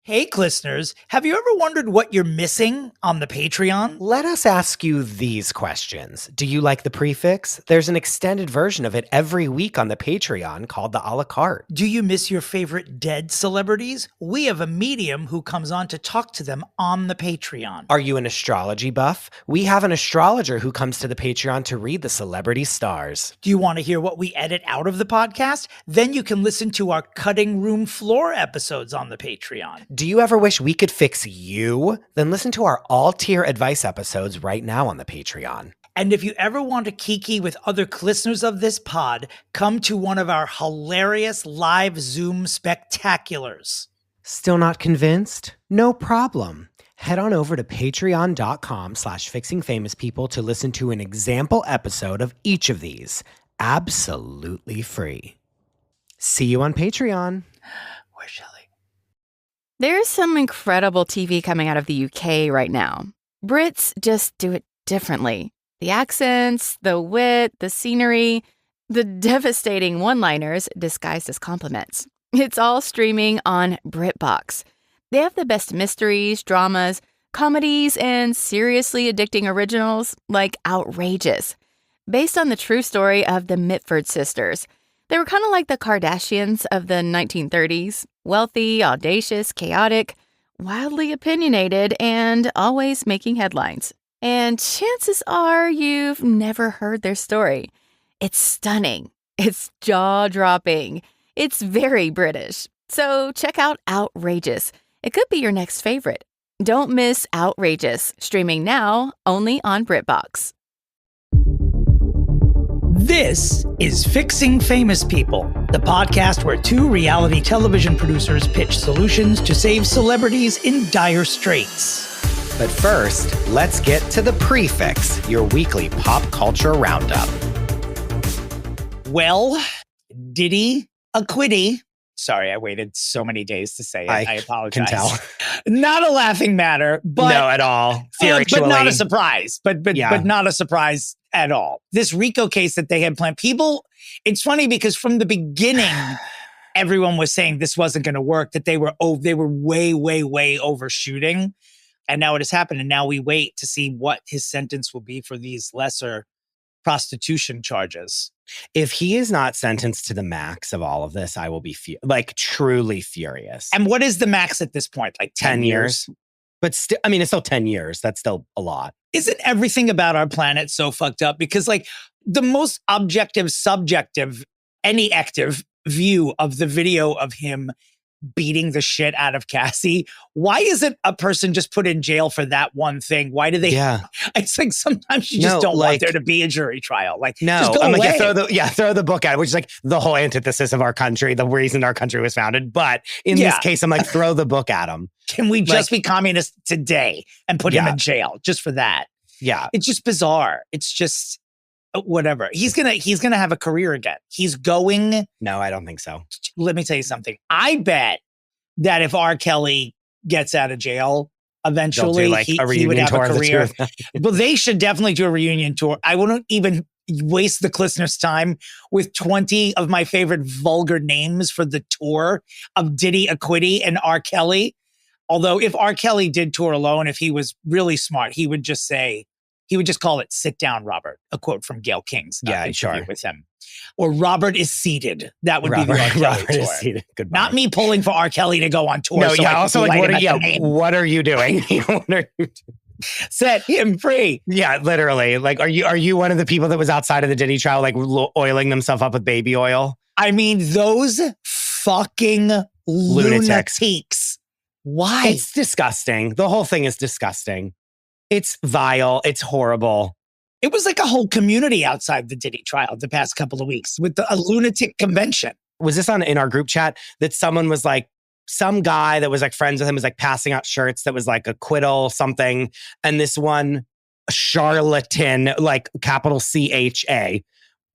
Hey, listeners, have you ever wondered what you're missing on the Patreon? Let us ask you these questions. Do you like the Pre-Fixe? There's an extended version of it every week on the Patreon called the a la carte. Do you miss your favorite dead celebrities? We have a medium who comes on to talk to them on the Patreon. Are you an astrology buff? We have an astrologer who comes to the Patreon to read the celebrity stars. Do you want to hear what we edit out of the podcast? Then you can listen to our cutting room floor episodes on the Patreon. Do you ever wish we could fix you? Then listen to our all-tier advice episodes right now on the Patreon. And if you ever want to kiki with other listeners of this pod, come to one of our hilarious live Zoom spectaculars. Still not convinced? No problem. Head on over to patreon.com/fixingfamouspeople to listen to an example episode of each of these. Absolutely free. See you on Patreon. Where's Shelley? There's some incredible TV coming out of the UK right now. Brits just do it differently. The accents, the wit, the scenery, the devastating one-liners disguised as compliments. It's all streaming on BritBox. They have the best mysteries, dramas, comedies, and seriously addicting originals like Outrageous, based on the true story of the Mitford sisters. They were kind of like the Kardashians of the 1930s, wealthy, audacious, chaotic, wildly opinionated, and always making headlines. And chances are you've never heard their story. It's stunning. It's jaw-dropping. It's very British. So check out Outrageous. It could be your next favorite. Don't miss Outrageous, streaming now only on BritBox. This is Fixing Famous People, the podcast where two reality television producers pitch solutions to save celebrities in dire straits. But first, let's get to the Pre-Fixe, your weekly pop culture roundup. Well, Diddy Acquitty. Sorry, I waited so many days to say it. I apologize. Can tell. Not a laughing matter, but no, at all. But not a surprise. But not a surprise at all. This RICO case that they had planned. People, it's funny because from the beginning, everyone was saying this wasn't going to work. That they were way overshooting, and now it has happened. And now we wait to see what his sentence will be for these lesser prostitution charges. If he is not sentenced to the max of all of this, I will be truly furious. And what is the max at this point? Like 10 years? But still, I mean, it's still 10 years. That's still a lot. Isn't everything about our planet so fucked up? Because like the most objective, subjective, any active view of the video of him beating the shit out of Cassie, why isn't a person just put in jail for that one thing? Why do they? Yeah. It's like sometimes you just don't want there to be a jury trial. Like, no, just go I'm away. Like, throw the book at it, which is like the whole antithesis of our country, the reason our country was founded. But in this case, I'm like, throw the book at him. Can we just be communist today and put him in jail just for that? Yeah. It's just bizarre. It's just whatever. He's gonna have a career again. He's going. No, I don't think so. Let me tell you something. I bet that if R. Kelly gets out of jail, eventually he would have a career. Well, they should definitely do a reunion tour. I wouldn't even waste the listeners' time with 20 of my favorite vulgar names for the tour of Diddy Acquitty and R. Kelly. Although if R. Kelly did tour alone, if he was really smart, he would just call it "Sit Down, Robert," a quote from Gayle King's interview with him. Or "Robert is seated." That would be the R. Kelly Robert tour. Is seated. Goodbye. Not me pulling for R. Kelly to go on tour. No, also like, what are you doing? Set him free. Yeah, literally. Like, are you one of the people that was outside of the Diddy trial, like oiling themselves up with baby oil? I mean, those fucking lunatics. Why? It's disgusting. The whole thing is disgusting. It's vile. It's horrible. It was like a whole community outside the Diddy trial the past couple of weeks with a lunatic convention. Was this in our group chat that someone was like, some guy that was like friends with him was like passing out shirts that was like acquittal something. And this one charlatan, like capital CHA,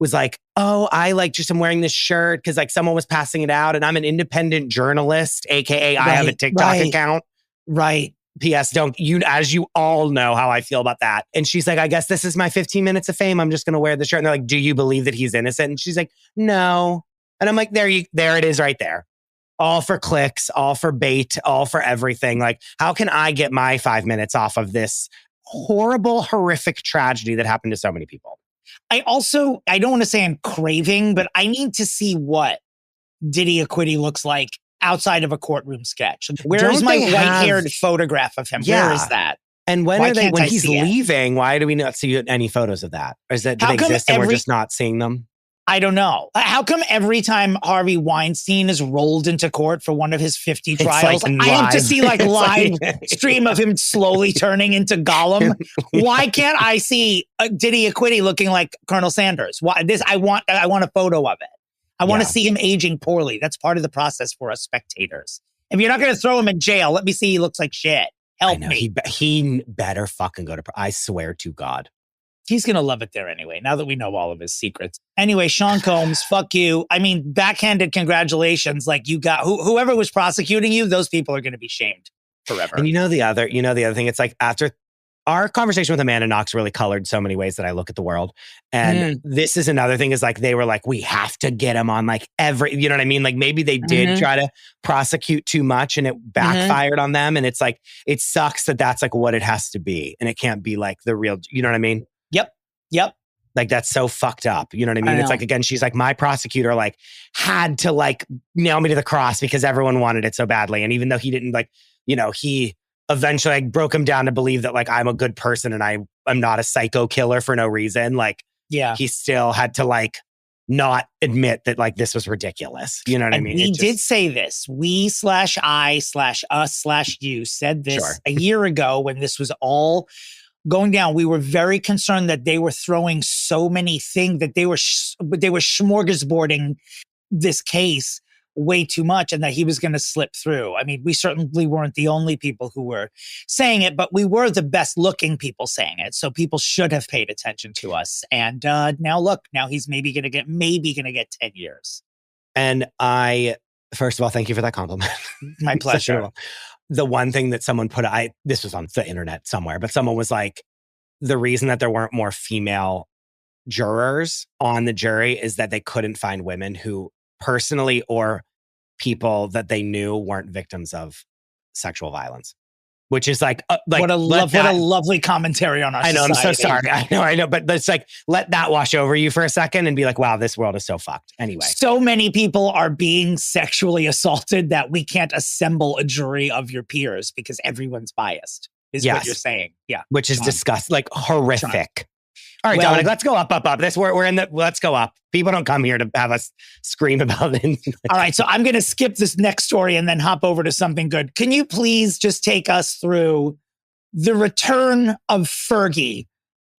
was like, oh, I like just am wearing this shirt because like someone was passing it out and I'm an independent journalist, AKA I have a TikTok account. Right. P.S. As you all know how I feel about that. And she's like, I guess this is my 15 minutes of fame. I'm just going to wear the shirt. And they're like, do you believe that he's innocent? And she's like, no. And I'm like, there it is right there. all for clicks, all for bait, all for everything. Like, how can I get my 5 minutes off of this horrible, horrific tragedy that happened to so many people? I don't want to say I'm craving, but I need to see what Diddy Acquitty looks like outside of a courtroom sketch. Where is my white-haired photograph of him? Yeah. Where is that? And when he's leaving, why do we not see any photos of that? Or do they exist and we're just not seeing them? I don't know. How come every time Harvey Weinstein is rolled into court for one of his 50 trials, I have to see live stream of him slowly turning into Gollum? Why can't I see Diddy Acquitty looking like Colonel Sanders? I want a photo of it. I want to see him aging poorly. That's part of the process for us spectators. If you're not going to throw him in jail, let me see he looks like shit. Help me. He better fucking go to. I swear to God. He's going to love it there anyway, now that we know all of his secrets. Anyway, Sean Combs, fuck you. I mean, backhanded congratulations. Like, you got whoever was prosecuting you, those people are going to be shamed forever. And you know the other thing, it's like after our conversation with Amanda Knox really colored so many ways that I look at the world. And this is another thing, is like, they were like, we have to get him on like you know what I mean? Like, maybe they did try to prosecute too much and it backfired on them. And it's like, it sucks that that's like what it has to be. And it can't be like the real, you know what I mean? Yep. Like, that's so fucked up. You know what I mean? It's like, again, she's like, my prosecutor like had to like nail me to the cross because everyone wanted it so badly. And even though he didn't, like, you know, he eventually like broke him down to believe that like I'm a good person and I'm not a psycho killer for no reason. Like, he still had to like not admit that like this was ridiculous. You know what I mean? We did say this. We/I/us/you said this a year ago when this was all going down. We were very concerned that they were throwing so many things, that they were smorgasbording this case way too much, and that he was going to slip through. I mean, we certainly weren't the only people who were saying it, but we were the best looking people saying it. So people should have paid attention to us. And now look, now he's maybe going to get 10 years. And first of all, thank you for that compliment. My pleasure. The one thing that someone this was on the internet somewhere, but someone was like, the reason that there weren't more female jurors on the jury is that they couldn't find women who personally or people that they knew weren't victims of sexual violence. Which is like what a lovely commentary on our society. I know, I'm so sorry. I know. But it's like, let that wash over you for a second and be like, wow, this world is so fucked. Anyway. So many people are being sexually assaulted that we can't assemble a jury of your peers because everyone's biased, is what you're saying. Yeah. Which is disgusting, like horrific. All right, Dominic, let's go up. We're in let's go up. People don't come here to have us scream about it. All right, so I'm going to skip this next story and then hop over to something good. Can you please just take us through the return of Fergie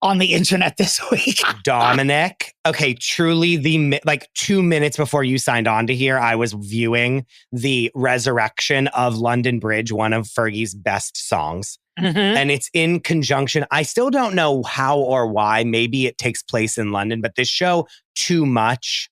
on the internet this week? Dominic, okay, truly like 2 minutes before you signed on to here, I was viewing the resurrection of London Bridge, one of Fergie's best songs. And it's in conjunction. I still don't know how or why. Maybe it takes place in London, but this show, Too Much,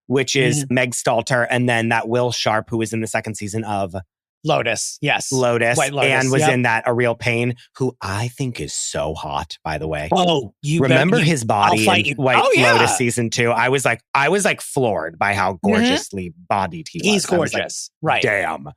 which is Meg Stalter, and then that Will Sharp, who was in the second season of Lotus. Yes. Lotus. White Lotus, and was in that A Real Pain, who I think is so hot, by the way. Oh, you remember his body in White Lotus season 2? I was like floored by how gorgeously bodied he was. He's gorgeous. Like, right. Damn.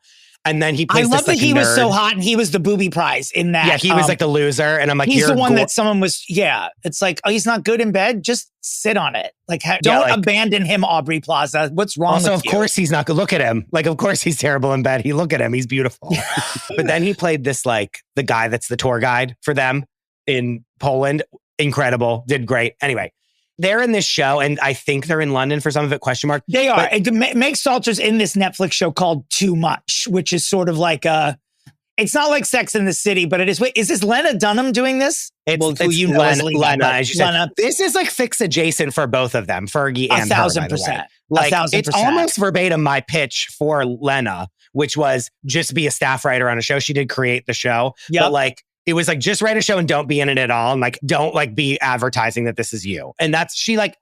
And then he plays I love that he was so hot and he was the booby prize in that. Yeah, he was like the loser. And I'm like, he's the one that someone was, it's like, oh, he's not good in bed. Just sit on it. Like, don't abandon him, Aubrey Plaza. What's wrong with you? Also, of course, he's not good. Look at him. Like, of course, he's terrible in bed. Look at him. He's beautiful. But then he played this, like, the guy that's the tour guide for them in Poland. Incredible. Did great. Anyway. They're in this show, and I think they're in London for some of it, question mark. They are. Meg Stalter's in this Netflix show called Too Much, which is sort of like it's not like Sex in the City, but it is. Wait, is this Lena Dunham doing this? It's Lena, as you said. This is like Fix adjacent for both of them, Fergie and 1,000%. Like, 1,000%. It's almost verbatim my pitch for Lena, which was just be a staff writer on a show. She did create the show, but like, it was like, just write a show and don't be in it at all. And like, don't like be advertising that this is you. And she like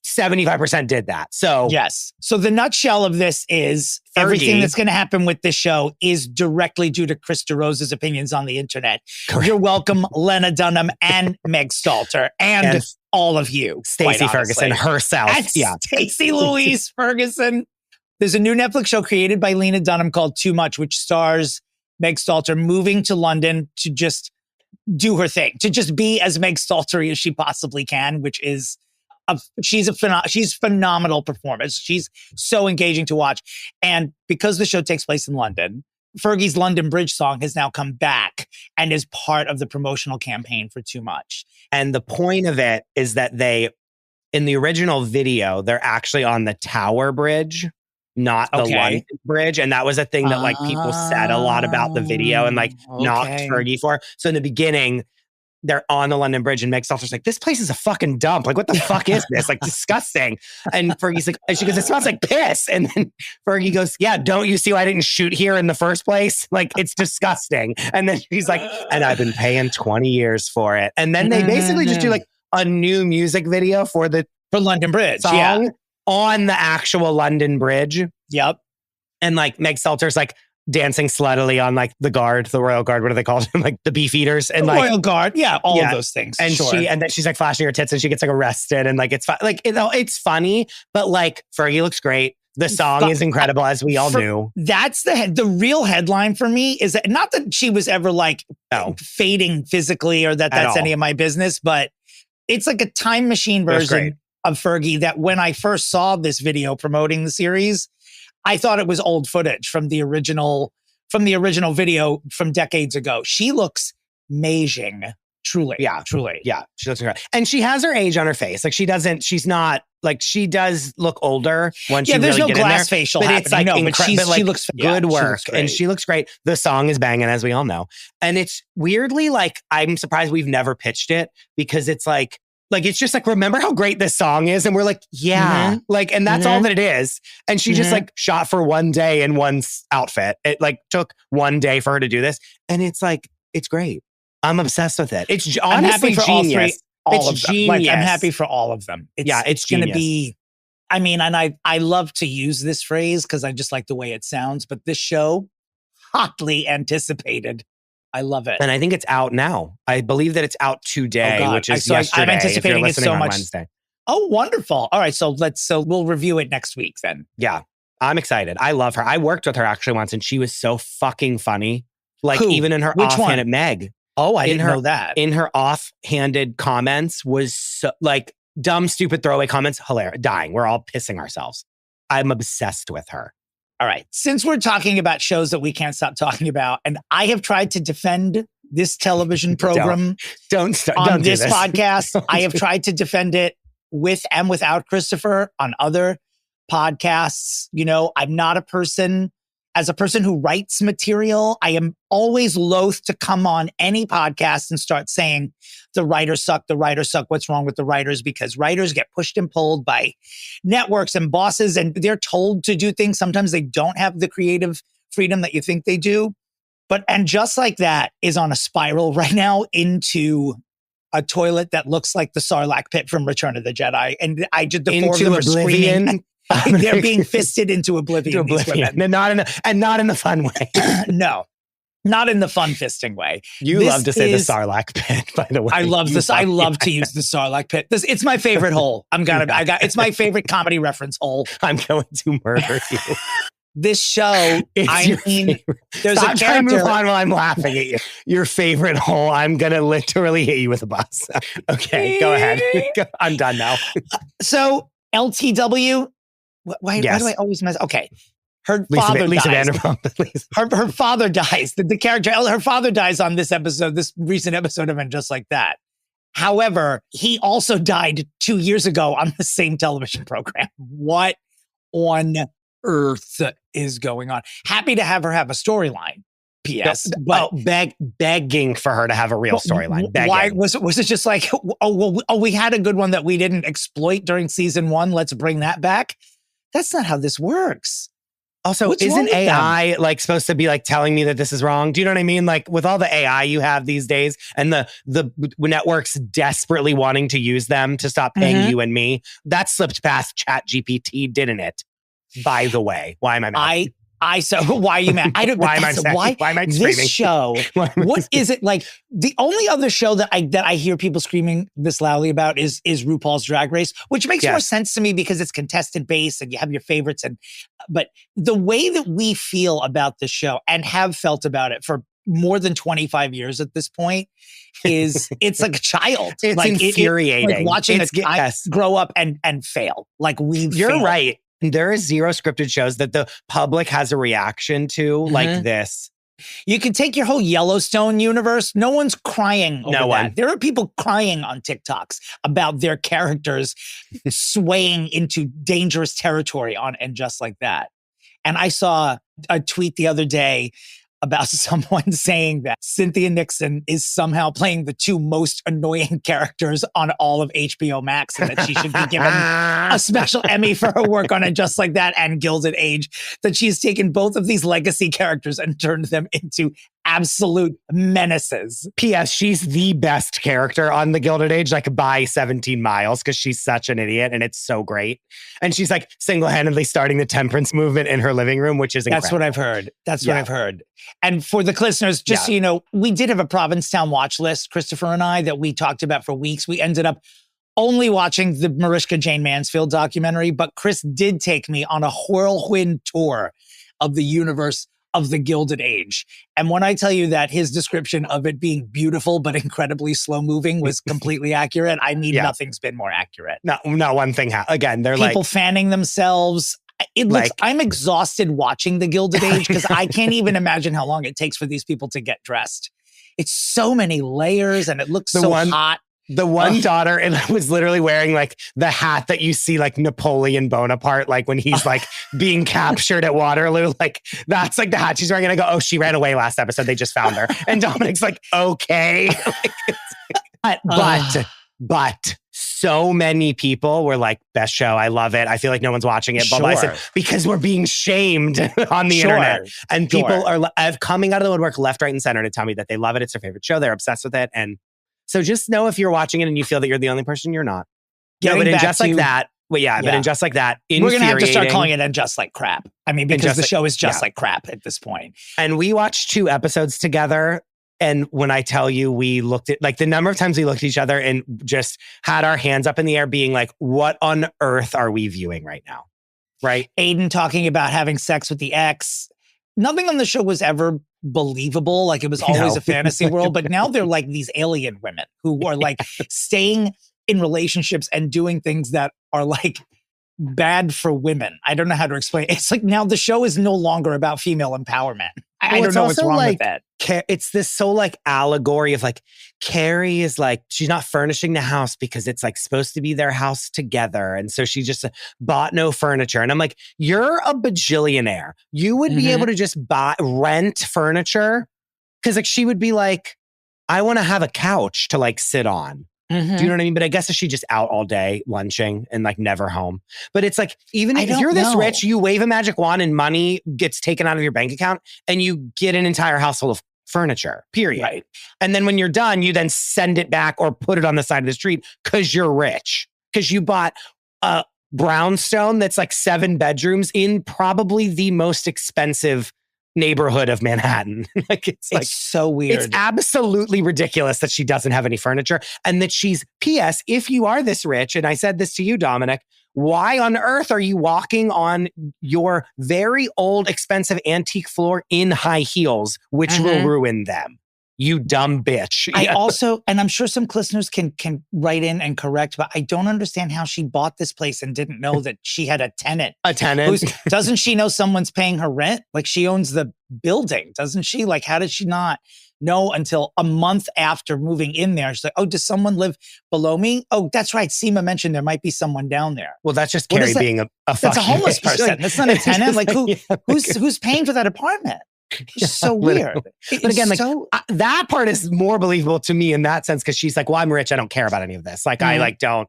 75% did that. So yes. So the nutshell of this is everything that's going to happen with this show is directly due to Chris DeRosa's opinions on the internet. Correct. You're welcome, Lena Dunham and Meg Stalter and all of you. Stacey Ferguson herself. Stacey Louise Ferguson. There's a new Netflix show created by Lena Dunham called Too Much, which stars Meg Stalter moving to London to just do her thing, to just be as Meg Stalter as she possibly can, which is she's phenomenal performance. She's so engaging to watch. And because the show takes place in London, Fergie's London Bridge song has now come back and is part of the promotional campaign for Too Much. And the point of it is that in the original video, they're actually on the Tower Bridge, not the London Bridge. And that was a thing that like people said a lot about the video and like knocked Fergie for. So in the beginning, they're on the London Bridge and Meg Stalter's like, this place is a fucking dump. Like, what the fuck is this? Like, disgusting. And Fergie's like, and she goes, it smells like piss. And then Fergie goes, yeah, don't you see why I didn't shoot here in the first place? Like, it's disgusting. And then she's like, and I've been paying 20 years for it. And then they basically just do like a new music video for London Bridge song on the actual London Bridge. Yep. And like Meg Stalter's like dancing sluttily on like the Royal Guard, what do they call them? Like the Beefeaters and like Royal Guard. Yeah. All of those things. And and then she's like flashing her tits and she gets like arrested and like, it's like, it's funny, but like Fergie looks great. The song is incredible, as we all knew. That's the real headline for me is that not that she was ever like fading physically or that's any of my business, but it's like a time machine version of Fergie that when I first saw this video promoting the series, I thought it was old footage from the original video from decades ago. She looks amazing. Truly. Yeah. Truly. Yeah. She looks incredible. And she has her age on her face. Like she does look older when she really there's no get glass in there, facial but happening. it's like but she looks good work. She and she looks great. The song is banging, as we all know. And it's weirdly like, I'm surprised we've never pitched it because it's like, it's just like, remember how great this song is? And we're like, yeah. Like, and that's all that it is. And she just like shot for one day in one outfit. It like took one day for her to do this. And it's like, it's great. I'm obsessed with it. It's honestly genius. It's genius. Like, I'm happy for all of them. It's going to be, I mean, and I love to use this phrase because I just like the way it sounds, but this show, hotly anticipated. I love it. And I think it's out now. I believe that it's out today, which is yesterday. I'm anticipating it so much. Wednesday. Oh, wonderful. All right. So we'll review it next week then. Yeah. I'm excited. I love her. I worked with her actually once and she was so fucking funny. Like even in her offhanded Meg. Oh, I didn't know that. In her offhanded comments was so, like dumb, stupid throwaway comments. Hilarious. Dying. We're all pissing ourselves. I'm obsessed with her. All right. Since we're talking about shows that we can't stop talking about, and I have tried to defend this television program don't do this podcast. I have tried to defend it with and without Christopher on other podcasts. You know, I'm not a person who writes material. I am always loath to come on any podcast and start saying the writers suck, what's wrong with the writers? Because writers get pushed and pulled by networks and bosses and they're told to do things. Sometimes they don't have the creative freedom that you think they do. And Just Like That is on a spiral right now into a toilet that looks like the Sarlacc pit from Return of the Jedi. And the four of them are screaming. They're being fisted into oblivion. And not in the fun way. No, not in the fun fisting way. You love to say the Sarlacc pit, by the way. I love this. I love to use the Sarlacc pit. It's my favorite hole. It's my favorite comedy reference hole. I'm going to murder you. This show, there's Stop trying to move on while I'm laughing at you. Your favorite hole. I'm going to literally hit you with a bus. Okay, go ahead. I'm done now. So LTW. Why do I always mess? Okay. Her father dies. Her father dies. The character, her father dies on this recent episode of And Just Like That. However, he also died 2 years ago on the same television program. What on earth is going on? Happy to have her have a storyline. P.S. But begging for her to have a real storyline. Why was it just like, we had a good one that we didn't exploit during season 1. Let's bring that back. That's not how this works. Also, isn't AI like supposed to be like telling me that this is wrong? Do you know what I mean? Like with all the AI you have these days and the networks desperately wanting to use them to stop paying you and me, that slipped past ChatGPT, didn't it? By the way, why am I mad? Why are you mad? I don't. Why am I screaming? This show? What is it like? The only other show that I hear people screaming this loudly about is RuPaul's Drag Race, which makes more sense to me because it's contestant based and you have your favorites. But the way that we feel about this show and have felt about it for more than 25 years at this point is it's like a child. It's like infuriating. Like watching a child grow up and fail. Like You're right. There are zero scripted shows that the public has a reaction to like this. You can take your whole Yellowstone universe. No one's crying over that. There are people crying on TikToks about their characters swaying into dangerous territory and just like that. And I saw a tweet the other day about someone saying that Cynthia Nixon is somehow playing the two most annoying characters on all of HBO Max and that she should be given a special Emmy for her work on it just like that and Gilded Age, that she's taken both of these legacy characters and turned them into absolute menaces. P.S. She's the best character on the Gilded Age, like by 17 miles, because she's such an idiot and it's so great. And she's like single-handedly starting the temperance movement in her living room, which is incredible. That's what I've heard. That's what I've heard. And for the listeners, just so you know, we did have a Provincetown watch list, Christopher and I, that we talked about for weeks. We ended up only watching the Mariska Jane Mansfield documentary, but Chris did take me on a whirlwind tour of the universe of the Gilded Age. And when I tell you that his description of it being beautiful but incredibly slow moving was completely accurate, I mean, nothing's been more accurate. Not one thing. Again, they're people fanning themselves. I'm exhausted watching the Gilded Age because I can't even imagine how long it takes for these people to get dressed. It's so many layers and it looks hot. The one daughter, and I was literally wearing like the hat that you see like Napoleon Bonaparte, like when he's like being captured at Waterloo, like that's like the hat she's wearing. And I go, oh, she ran away last episode. They just found her. And Dominic's like, okay. But so many people were like, best show. I love it. I feel like no one's watching it. But I said, because we're being shamed on the internet. And people are coming out of the woodwork left, right, and center to tell me that they love it. It's their favorite show. They're obsessed with it. And so just know if you're watching it and you feel that you're the only person, you're not. But in just like that, we're going to have to start calling it And Just Like Crap. I mean, because the show is just like crap at this point. And we watched 2 episodes together. And when I tell you, we looked at like the number of times we looked at each other and just had our hands up in the air being like, what on earth are we viewing right now? Right? Aiden talking about having sex with the ex. Nothing on the show was ever believable. Like it was always a fantasy world, but now they're like these alien women who are like staying in relationships and doing things that are like bad for women. I don't know how to explain. It's like now the show is no longer about female empowerment. I don't know what's wrong with that. It's this so like allegory of like Carrie is like, she's not furnishing the house because it's like supposed to be their house together. And so she just bought no furniture. And I'm like, you're a bajillionaire. You would be able to just rent furniture. Cause like she would be like, I want to have a couch to like sit on. Do you know what I mean? But I guess she just out all day lunching and like never home. But it's like, even if you're this rich, you wave a magic wand and money gets taken out of your bank account and you get an entire house full of furniture, period. Right. And then when you're done, you then send it back or put it on the side of the street because you're rich. Because you bought a brownstone that's like 7 bedrooms in probably the most expensive neighborhood of Manhattan. It's so weird. It's absolutely ridiculous that she doesn't have any furniture and that she's, P.S., if you are this rich, and I said this to you, Dominic, why on earth are you walking on your very old, expensive antique floor in high heels, which will ruin them? You dumb bitch. I also, and I'm sure some listeners can write in and correct, but I don't understand how she bought this place and didn't know that she had a tenant. Doesn't she know someone's paying her rent? Like she owns the building, doesn't she? Like how did she not know until a month after moving in there? She's like, oh, does someone live below me? Oh, that's right. Seema mentioned there might be someone down there. Well, that's just Carrie being a That's a homeless person. That's not a tenant. Like who's paying for that apartment? It's so weird. But again, like that part is more believable to me in that sense because she's like, well, I'm rich. I don't care about any of this. Like, I like don't,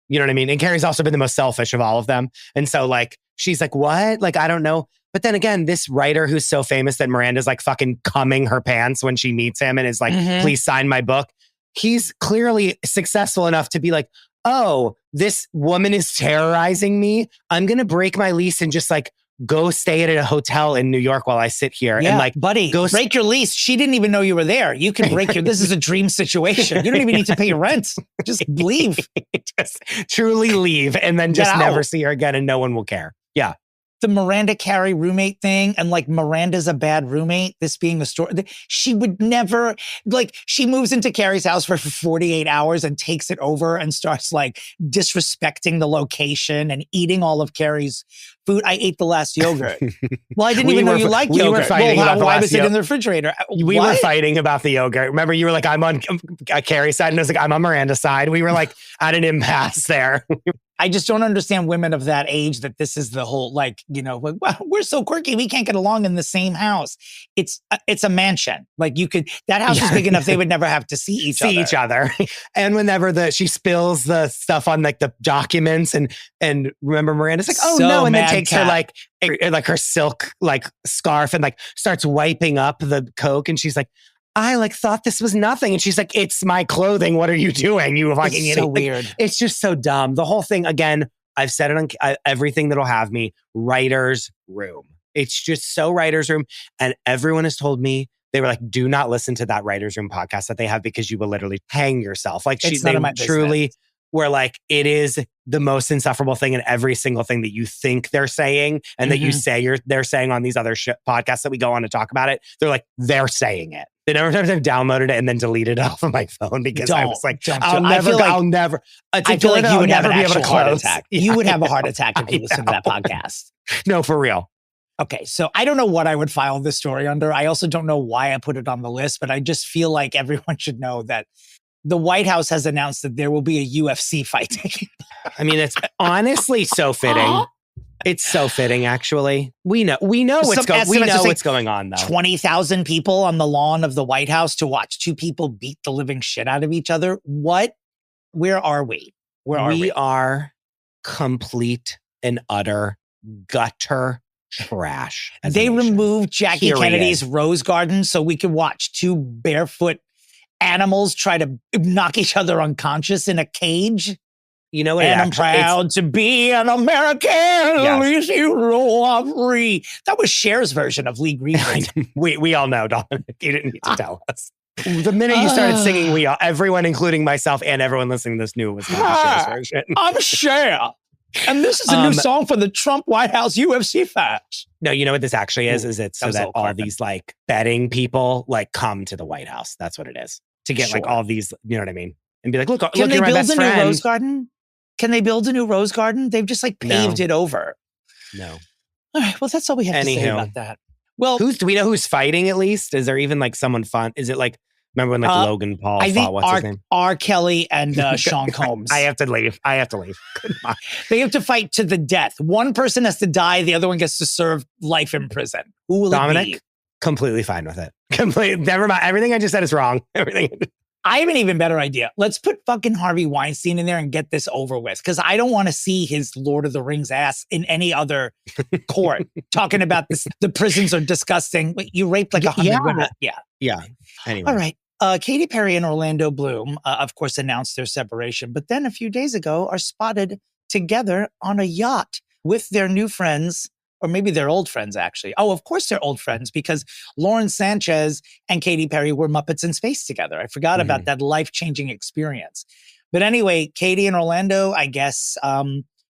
you know what I mean? And Carrie's also been the most selfish of all of them. And so like, she's like, what? Like, I don't know. But then again, this writer who's so famous that Miranda's like fucking cumming her pants when she meets him and is like, please sign my book. He's clearly successful enough to be like, oh, this woman is terrorizing me. I'm going to break my lease and just like go stay at a hotel in New York while I sit here. Yeah, and like, buddy, break your lease. She didn't even know you were there. You can break this is a dream situation. You don't even need to pay your rent. Just leave. Just truly leave and then just never see her again and no one will care. Yeah. The Miranda Carey roommate thing, and like Miranda's a bad roommate, this being the story. She would never, like, she moves into Carey's house for 48 hours and takes it over and starts like disrespecting the location and eating all of Carey's food. I ate the last yogurt. Well, I didn't even know you liked yogurt. Were fighting why was it in the refrigerator? We were fighting about the yogurt. Remember, you were like, I'm on Carey's side, and I was like, I'm on Miranda's side. We were like at an impasse there. I just don't understand women of that age that this is the whole, like, you know, like, well, we're so quirky. We can't get along in the same house. It's a mansion. Like that house is big enough. They would never have to see each other. And whenever she spills the stuff on like the documents and remember Miranda's like, oh no. And then takes her like her silk like scarf and like starts wiping up the Coke. And she's like, I like thought this was nothing. And she's like, it's my clothing. What are you doing? You fucking idiot. So weird. It's just so dumb. The whole thing, again, I've said it on everything that'll have me, writer's room. It's just so writer's room. And everyone has told me, they were like, do not listen to that writer's room podcast that they have because you will literally hang yourself. Like they truly were like, it is the most insufferable thing in every single thing that you think they're saying and that you say they're saying on these other podcasts that we go on to talk about it. They're like, they're saying it. The number of times I've downloaded it and then deleted it off of my phone because I was like, I'll never. I feel like you would have an actual heart attack. You would have a heart attack if you listened to that podcast. No, for real. Okay, so I don't know what I would file this story under. I also don't know why I put it on the list, but I just feel like everyone should know that the White House has announced that there will be a UFC fight. I mean, it's honestly so fitting. It's so fitting, actually. We know what's going on, though. 20,000 people on the lawn of the White House to watch two people beat the living shit out of each other. What? Where are we? We are complete and utter gutter trash. They removed Jackie Kennedy's Rose Garden so we could watch two barefoot animals try to knock each other unconscious in a cage. You know what? And I'm proud to be an American. At least you know I'm free. That was Cher's version of Lee Greenwood. we all know, Dominic. You didn't need to tell us. The minute you started singing, everyone, including myself and everyone listening to this, knew it was Cher's version. I'm Cher. And this is a new song for the Trump White House UFC fans. No, you know what this actually is? Is it so that all these like betting people like come to the White House? That's what it is. To get like all these, you know what I mean? And be like, look, you're my best friend. Can they build a new Rose Garden? Can they build a new Rose Garden? They've just like paved it over. No. All right. Well, that's all we have to say about that. Well, do we know who's fighting at least? Is there even like someone fun? Is it like, remember when like Logan Paul fought, what's his name? R. Kelly and Sean Combs. I have to leave. They have to fight to the death. One person has to die. The other one gets to serve life in prison. Who will it be? Completely fine with it. Never mind. Everything I just said is wrong. I have an even better idea. Let's put fucking Harvey Weinstein in there and get this over with. Because I don't want to see his Lord of the Rings ass in any other court talking about this. The prisons are disgusting. You raped like 100 women. Yeah. Anyway. All right. Katy Perry and Orlando Bloom, of course, announced their separation. But then a few days ago are spotted together on a yacht with their new friends. Or maybe they're old friends, actually. Oh, of course they're old friends because Lauren Sanchez and Katy Perry were Muppets in Space together. I forgot about that life-changing experience. But anyway, Katy and Orlando, I guess,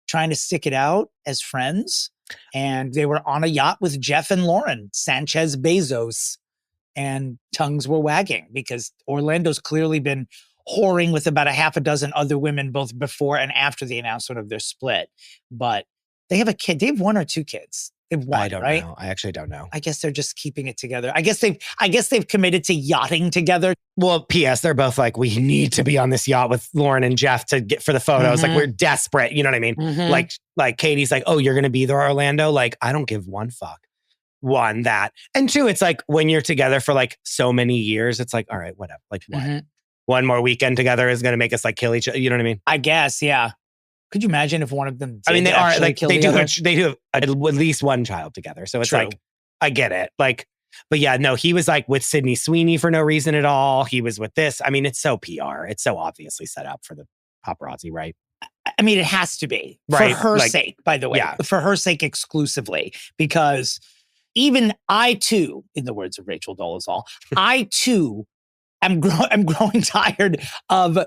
trying to stick it out as friends. And they were on a yacht with Jeff and Lauren Sanchez Bezos. And tongues were wagging because Orlando's clearly been whoring with about a half a dozen other women, both before and after the announcement of their split. But they have a kid. They have one or two kids. They've one, I don't right? know. I actually don't know. I guess they're just keeping it together. I guess they've committed to yachting together. Well, P.S. They're both like, we need to be on this yacht with Lauren and Jeff to get for the photos. Like we're desperate. You know what I mean? Like Katie's like, oh, you're going to be there, Orlando. Like, I don't give one fuck. One, that. And two, it's like when you're together for like so many years, it's like, all right, whatever. Like what? One more weekend together is going to make us like kill each other. You know what I mean? I guess. Yeah. Could you imagine if one of them? I mean, they are like they do have at least one child together, so it's like I get it. Like, but yeah, no, he was like with Sydney Sweeney for no reason at all. He was with this. I mean, it's so PR. It's so obviously set up for the paparazzi, right? I mean, it has to be right. For her sake, by the way, for her sake exclusively, because even I too, in the words of Rachel Dolezal, I too am growing tired of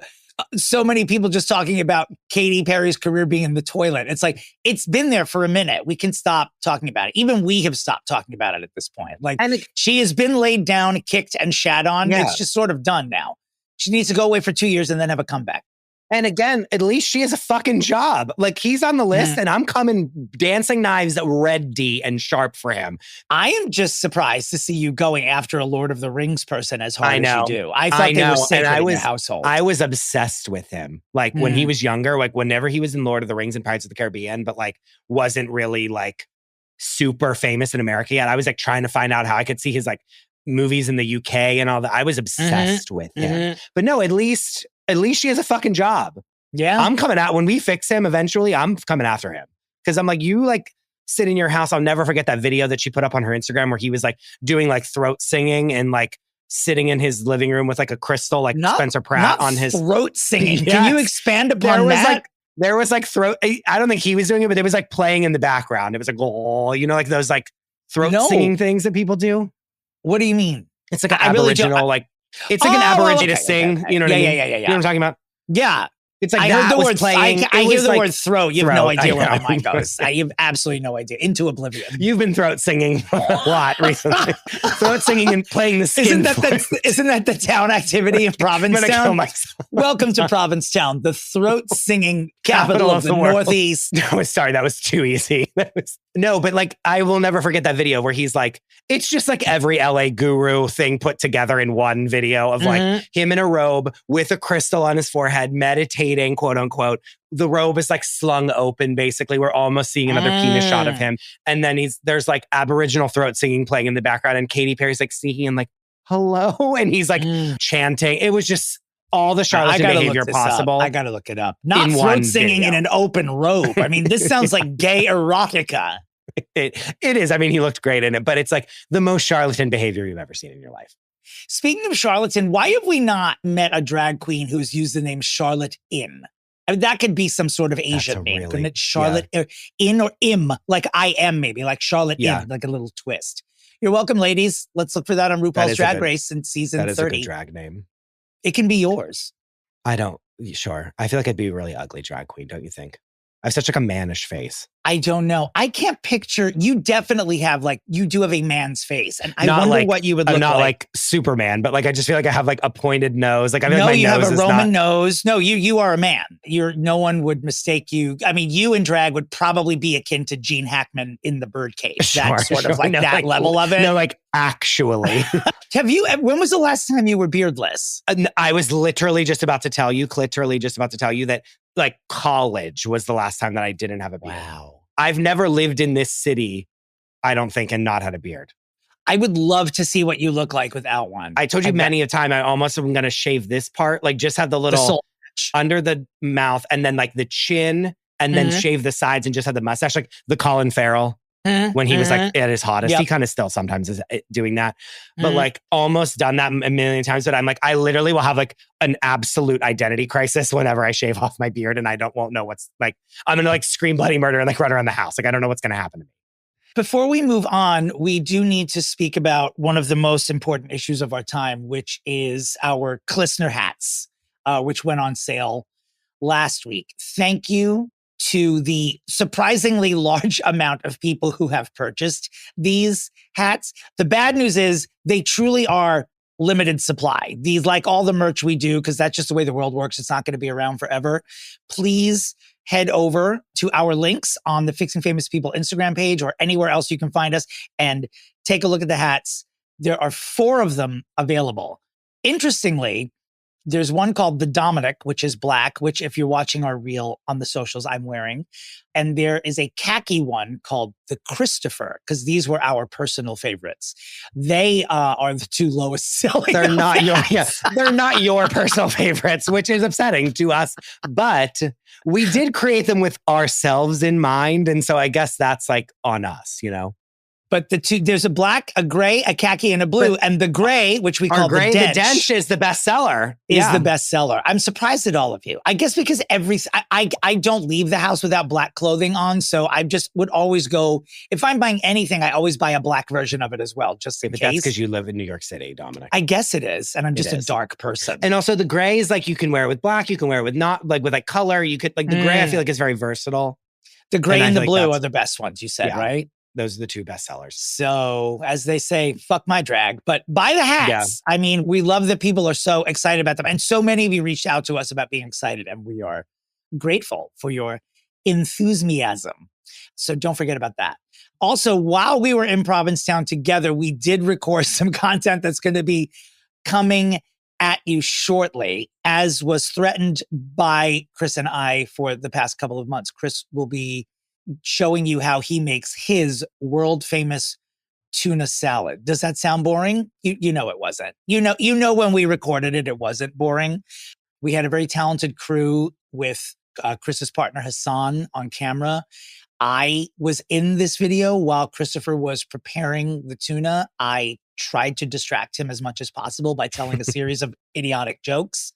so many people just talking about Katy Perry's career being in the toilet. It's like, it's been there for a minute. We can stop talking about it. Even we have stopped talking about it at this point. Like, she has been laid down, kicked, and shat on. Yeah. It's just sort of done now. She needs to go away for 2 years and then have a comeback. And again, at least she has a fucking job. Like, he's on the list and I'm coming dancing knives ready and sharp for him. I am just surprised to see you going after a Lord of the Rings person as hard as you do. I thought they were sacred in your household. I was obsessed with him. Like, when he was younger, like whenever he was in Lord of the Rings and Pirates of the Caribbean, but like wasn't really like super famous in America yet. I was like trying to find out how I could see his like movies in the UK and all that. I was obsessed with him. But no, at least she has a fucking job. Yeah. I'm coming out when we fix him eventually. I'm coming after him. Because I'm like, you like sit in your house. I'll never forget that video that she put up on her Instagram where he was like doing like throat singing and like sitting in his living room with like a crystal, like Spencer Pratt on his throat singing. Yes. Can you expand upon that? There was like throat. I don't think he was doing it, but it was like playing in the background. It was like, oh, you know, like those like throat singing things that people do. What do you mean? It's like an Aboriginal, like, it's like an Aborigine sing. Okay. You know what I mean? Yeah. You know what I'm talking about? Yeah. It's like I that heard the was word playing. I hear the like word throat. You have no idea where my mind goes. I have absolutely no idea. Into oblivion. You've been throat singing a lot recently. Throat singing and playing the skin. Isn't that the town activity of Provincetown? Welcome to Provincetown, the throat singing capital of the Northeast. No, sorry, that was too easy. No, but like, I will never forget that video where he's like, it's just like every LA guru thing put together in one video of like him in a robe with a crystal on his forehead, meditating, quote unquote. The robe is like slung open, basically. We're almost seeing another penis shot of him. And then there's like Aboriginal throat singing playing in the background. And Katy Perry's like sneaking in like, hello. And he's like chanting. It was just all the charlatan behavior possible. I gotta look it up. Not throat singing in an open robe. I mean, this sounds like gay erotica. It is. I mean, he looked great in it, but it's like the most charlatan behavior you've ever seen in your life. Speaking of charlatan, why have we not met a drag queen who's used the name Charlotte In? I mean, that could be some sort of Asian name. Couldn't it? Charlotte In or Im, like I am maybe, like Charlotte In, like a little twist. You're welcome, ladies. Let's look for that on RuPaul's Drag Race in season 30. That is a good drag name. It can be yours. Sure. I feel like I'd be a really ugly drag queen, don't you think? I have such like a mannish face. I don't know. I can't picture. You definitely have you do have a man's face. And I wonder what you would look like. I'm not like Superman, but like, I just feel like I have like a pointed nose. Like, I feel like my you nose have a Roman nose. No, you are a man. No one would mistake you. I mean, you in drag would probably be akin to Gene Hackman in The Birdcage. That's sort of like that level of it. No, like actually. When was the last time you were beardless? I was literally just about to tell you that like college was the last time that I didn't have a beard. Wow. I've never lived in this city, I don't think, and not had a beard. I would love to see what you look like without one. I told you many a time, I almost am going to shave this part, like just have the little under the mouth and then like the chin and then shave the sides and just have the mustache, like the Colin Farrell. When he was like at his hottest, he kind of still sometimes is doing that, but like almost done that a million times. But I'm like, I literally will have like an absolute identity crisis whenever I shave off my beard, and won't know what's like. I'm gonna like scream bloody murder and like run around the house. Like I don't know what's gonna happen to me. Before we move on, we do need to speak about one of the most important issues of our time, which is our Klissner hats, which went on sale last week. Thank you to the surprisingly large amount of people who have purchased these hats. The bad news is they truly are limited supply. These, like all the merch we do, because that's just the way the world works. It's not going to be around forever. Please head over to our links on the Fixing Famous People Instagram page or anywhere else you can find us and take a look at the hats. There are 4 of them available. Interestingly, there's one called the Dominic, which is black, which if you're watching our reel on the socials, I'm wearing. And there is a khaki one called the Christopher, because these were our personal favorites. They are the 2 lowest selling. They're not your personal favorites, which is upsetting to us. But we did create them with ourselves in mind. And so I guess that's like on us, you know? But there's a black, a gray, a khaki, and a blue. And the gray, which we call the dench, is the bestseller. Is the bestseller. I'm surprised at all of you. I guess because I don't leave the house without black clothing on. So I just would always go, if I'm buying anything, I always buy a black version of it as well, just in case. That's because you live in New York City, Dominic. I guess it is. And I'm just a dark person. And also the gray is like, you can wear it with black, you can wear it with not, like with like color. You could, like the gray, I feel like is very versatile. The gray and the blue are the best ones, you said, right? Those are the two bestsellers. So, as they say, fuck my drag, but buy the hats. Yeah. I mean, we love that people are so excited about them. And so many of you reached out to us about being excited, and we are grateful for your enthusiasm. So don't forget about that. Also, while we were in Provincetown together, we did record some content that's going to be coming at you shortly, as was threatened by Chris and I for the past couple of months. Chris will be showing you how he makes his world famous tuna salad. Does that sound boring? You know it wasn't. You know when we recorded it, it wasn't boring. We had a very talented crew with Chris's partner Hassan on camera. I was in this video while Christopher was preparing the tuna. I tried to distract him as much as possible by telling a series of idiotic jokes.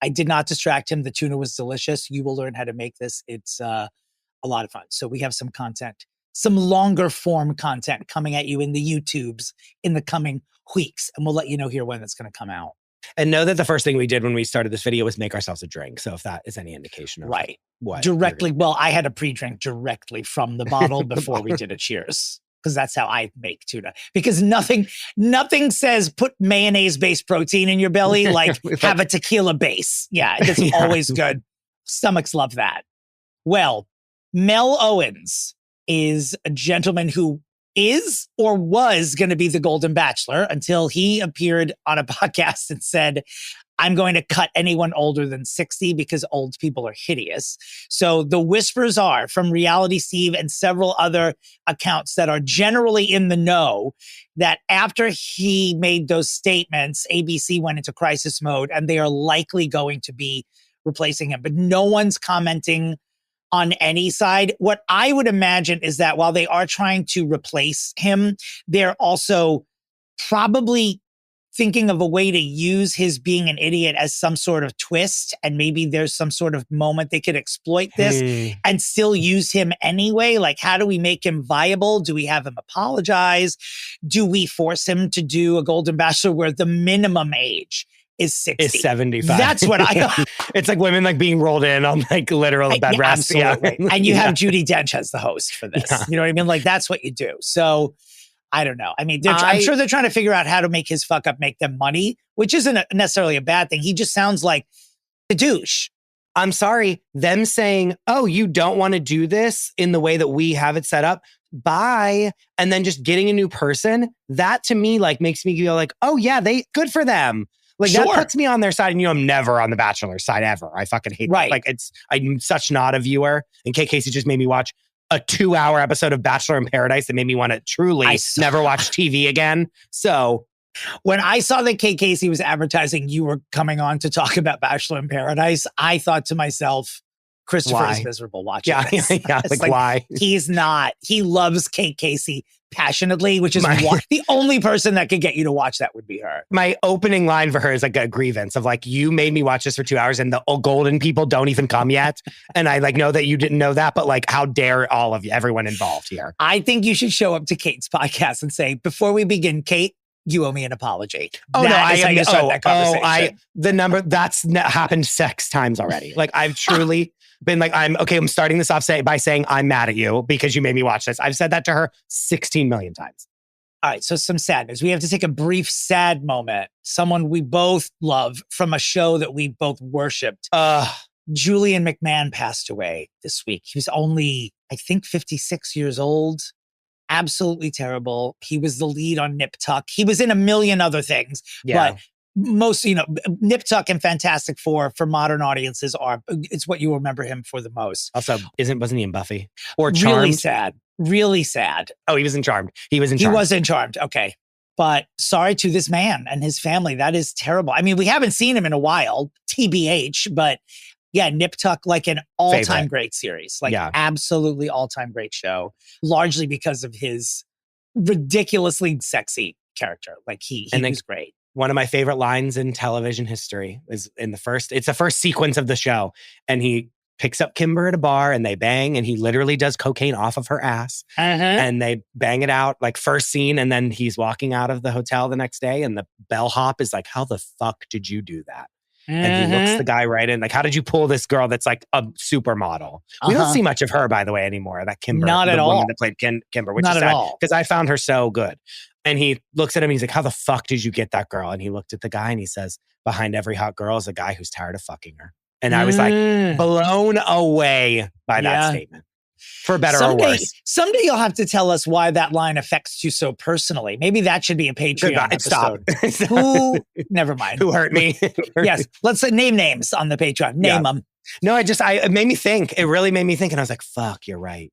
I did not distract him. The tuna was delicious. You will learn how to make this. It's a lot of fun. So we have some content, some longer form content coming at you in the YouTubes in the coming weeks. And we'll let you know here when it's going to come out. And know that the first thing we did when we started this video was make ourselves a drink. So if that is any indication of what directly, well, I had a pre-drink directly from the bottle before we did a cheers. Because that's how I make tuna. Because nothing says put mayonnaise-based protein in your belly like have a tequila base. Yeah, it's always good. Stomachs love that. Well, Mel Owens is a gentleman who is or was going to be the Golden Bachelor until he appeared on a podcast and said, I'm going to cut anyone older than 60 because old people are hideous. So the whispers are from Reality Steve and several other accounts that are generally in the know that after he made those statements, ABC went into crisis mode and they are likely going to be replacing him. But no one's commenting on any side. What I would imagine is that while they are trying to replace him, they're also probably thinking of a way to use his being an idiot as some sort of twist. And maybe there's some sort of moment they could exploit this and still use him anyway. Like, how do we make him viable? Do we have him apologize? Do we force him to do a Golden Bachelor where the minimum age is 60? Is 75. That's what I... It's like women like being rolled in on like literal bed rest. Absolutely. Yeah. And you have Judi Dench as the host for this. Yeah. You know what I mean? Like, that's what you do. So I don't know. I mean, I'm sure they're trying to figure out how to make his fuck up make them money, which isn't necessarily a bad thing. He just sounds like a douche. I'm sorry. Them saying, oh, you don't want to do this in the way that we have it set up. Bye. And then just getting a new person. That to me, like, makes me feel like, oh yeah, good for them. Like, that puts me on their side. And I'm never on the Bachelor's side ever. I fucking hate that. Like, I'm such not a viewer. And Kate Casey just made me watch a 2-hour episode of Bachelor in Paradise that made me want to truly never watch TV again. So when I saw that Kate Casey was advertising you were coming on to talk about Bachelor in Paradise, I thought to myself, Christopher is miserable watching this. Yeah, like why? He's not. He loves Kate Casey passionately, which is the only person that could get you to watch that would be her. My opening line for her is like a grievance of like, you made me watch this for 2 hours and the golden people don't even come yet. And I like know that you didn't know that, but like, how dare all of you, everyone involved here? I think you should show up to Kate's podcast and say, before we begin, Kate, you owe me an apology. Oh, that conversation. That's happened 6 times already. Like, I've truly been like, I'm starting this off by saying I'm mad at you because you made me watch this. I've said that to her 16 million times. All right, so some sadness. We have to take a brief sad moment. Someone we both love from a show that we both worshipped. Julian McMahon passed away this week. He was only, I think, 56 years old. Absolutely terrible. He was the lead on Nip Tuck. He was in a million other things, but most, Nip Tuck and Fantastic Four for modern audiences it's what you remember him for the most. Also, wasn't he in Buffy or Charmed? Really sad. Oh, he was in Charmed. He was in Charmed. Okay. But sorry to this man and his family. That is terrible. I mean, we haven't seen him in a while, TBH, but yeah, Nip Tuck, like an all-time great series. Like, absolutely all-time great show, largely because of his ridiculously sexy character. Like he was great. One of my favorite lines in television history is it's the first sequence of the show. And he picks up Kimber at a bar and they bang, and he literally does cocaine off of her ass. And they bang it out, like first scene. And then he's walking out of the hotel the next day and the bellhop is like, how the fuck did you do that? And he looks the guy right in, like, how did you pull this girl that's like a supermodel? We don't see much of her, by the way, anymore. That Kimber, not at all. The woman that played Kimber, which not is at sad all, because I found her so good. And he looks at him, he's like, how the fuck did you get that girl? And he looked at the guy and he says, behind every hot girl is a guy who's tired of fucking her. And I was like blown away by that statement. For better or worse. Someday you'll have to tell us why that line affects you so personally. Maybe that should be a Patreon episode. Stop. Never mind. Who hurt me? Yes. Let's name names on the Patreon. Name them. No, it made me think. It really made me think. And I was like, fuck, you're right.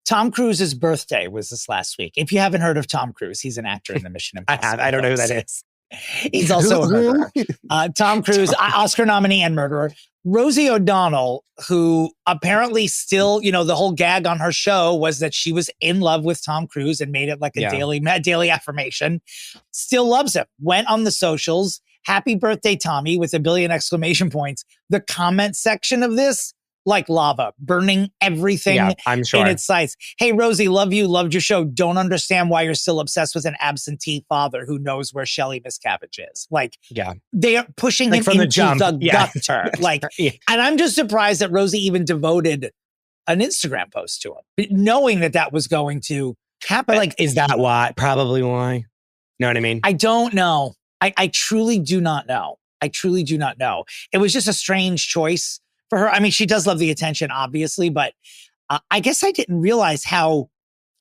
Tom Cruise's birthday was this last week. If you haven't heard of Tom Cruise, he's an actor in the Mission Impossible. I have. I don't know who that is. He's also a murderer. Tom Cruise, Oscar nominee and murderer. Rosie O'Donnell, who apparently still, the whole gag on her show was that she was in love with Tom Cruise and made it like a daily affirmation, still loves him. Went on the socials. Happy birthday, Tommy, with 1 billion exclamation points. The comment section of this, like lava, burning everything I'm sure. in its sights. Hey, Rosie, love you, loved your show. Don't understand why you're still obsessed with an absentee father who knows where Shelley Miscavige is. Like, they are pushing him into the gutter. Like, and I'm just surprised that Rosie even devoted an Instagram post to him, knowing that was going to happen. But like, is that why? Probably why. Know what I mean? I don't know. I truly do not know. It was just a strange choice for her. I mean, she does love the attention, obviously, but I guess I didn't realize how,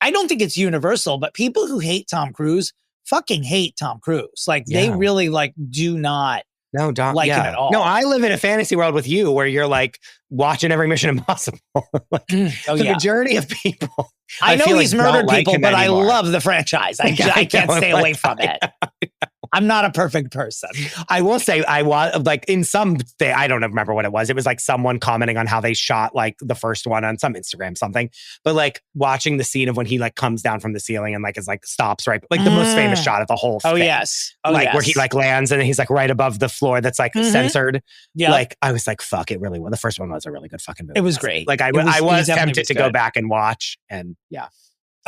I don't think it's universal, but people who hate Tom Cruise fucking hate Tom Cruise. Like they really do not like him at all. No, I live in a fantasy world with you where you're like watching every Mission Impossible. The majority of people. I know he's murdered people, but anymore. I love the franchise. I can't stay away from it. I'm not a perfect person. I will say I was like in some day, I don't remember what it was. It was like someone commenting on how they shot like the first one on some Instagram, something. But like watching the scene of when he like comes down from the ceiling and like is like stops right, like the most famous shot of the whole thing. Where he like lands and he's like right above the floor that's like censored. Yeah. Like I was like, fuck, it really was. The first one was a really good fucking movie. It was great. Like I was tempted to go back and watch and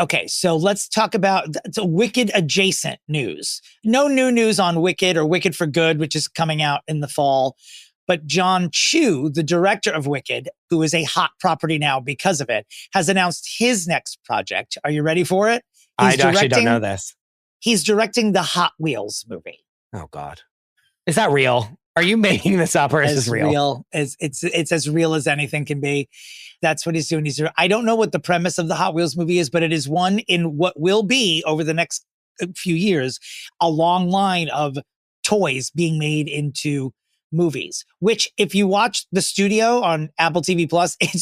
Okay, so let's talk about Wicked adjacent news. No new news on Wicked or Wicked for Good, which is coming out in the fall. But John Chu, the director of Wicked, who is a hot property now because of it, has announced his next project. Are you ready for it? I actually don't know this. He's directing the Hot Wheels movie. Oh, God. Is that real? Are you making this up or is this real? It's as real as anything can be. That's what he's doing. I don't know what the premise of the Hot Wheels movie is, but it is one in what will be over the next few years, a long line of toys being made into movies, which if you watch The Studio on Apple TV Plus, it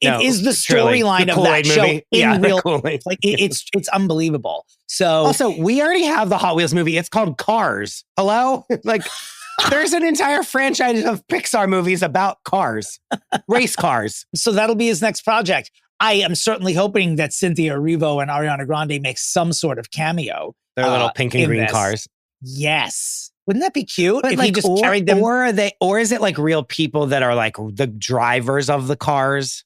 is the storyline of that show in real life. Like it's unbelievable. So also we already have the Hot Wheels movie. It's called Cars. Hello? Like there's an entire franchise of Pixar movies about cars, race cars. So that'll be his next project. I am certainly hoping that Cynthia Erivo and Ariana Grande make some sort of cameo. They're little pink and green cars. Yes. Wouldn't that be cute? But if he just carried them? Or is it like real people that are like the drivers of the cars?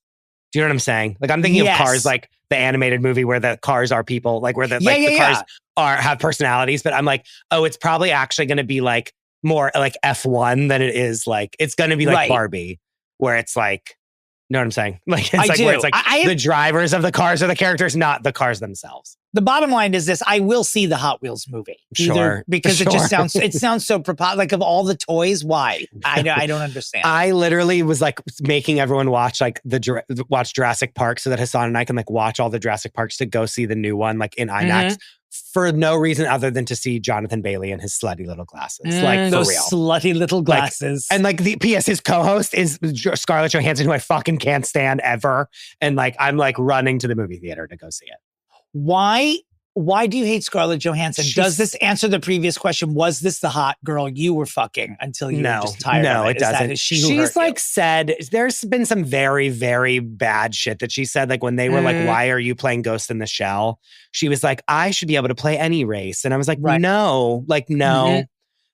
Do you know what I'm saying? Like I'm thinking of Cars, like the animated movie where the cars are people, like where the cars have personalities. But I'm like, oh, it's probably actually going to be like more like F1 than it is like, it's going to be like Barbie, where it's like, you know what I'm saying? Like, it's where it's like the drivers of the cars are the characters, not the cars themselves. The bottom line is this: I will see the Hot Wheels movie, because it just sounds so like of all the toys. Why? I don't understand. I literally was like making everyone watch like watch Jurassic Park so that Hassan and I can like watch all the Jurassic Parks to go see the new one like in IMAX. For no reason other than to see Jonathan Bailey and his slutty little glasses. Like, for those real. Slutty little glasses. Like, and like the P.S. his co-host is Scarlett Johansson, who I fucking can't stand ever. And like, I'm like running to the movie theater to go see it. Why Why do you hate Scarlett Johansson? Does this answer the previous question? Was this the hot girl you were fucking until you were just tired of it? No, it doesn't. She's like said, there's been some very, very bad shit that she said. Like when they were like, why are you playing Ghost in the Shell? She was like, I should be able to play any race. And I was like, no.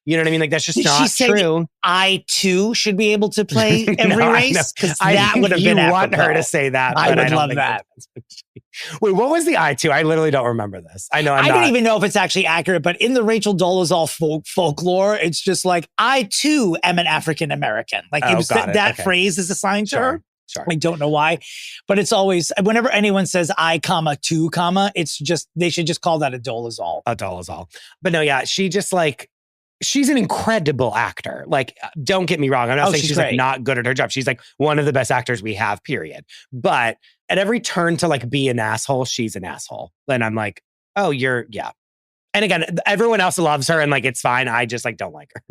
You know what I mean? Like, that's just not true. I, too, should be able to play every race? Because that would have been You want her to say that. I would love that. Wait, what was the I, too? I literally don't remember this. I don't even know if it's actually accurate, but in the Rachel Dolezal folklore, it's just like, I, too, am an African-American. Like, that phrase is assigned to her. Sure. I don't know why, but it's always, whenever anyone says I, two, it's just, they should just call that a Dolezal. A Dolezal. But no, yeah, she just like, she's an incredible actor. Like, don't get me wrong. I'm not saying she's like not good at her job. She's like one of the best actors we have, period. But at every turn to like be an asshole, she's an asshole. And I'm like, oh, yeah. And again, everyone else loves her and like, it's fine. I just like don't like her.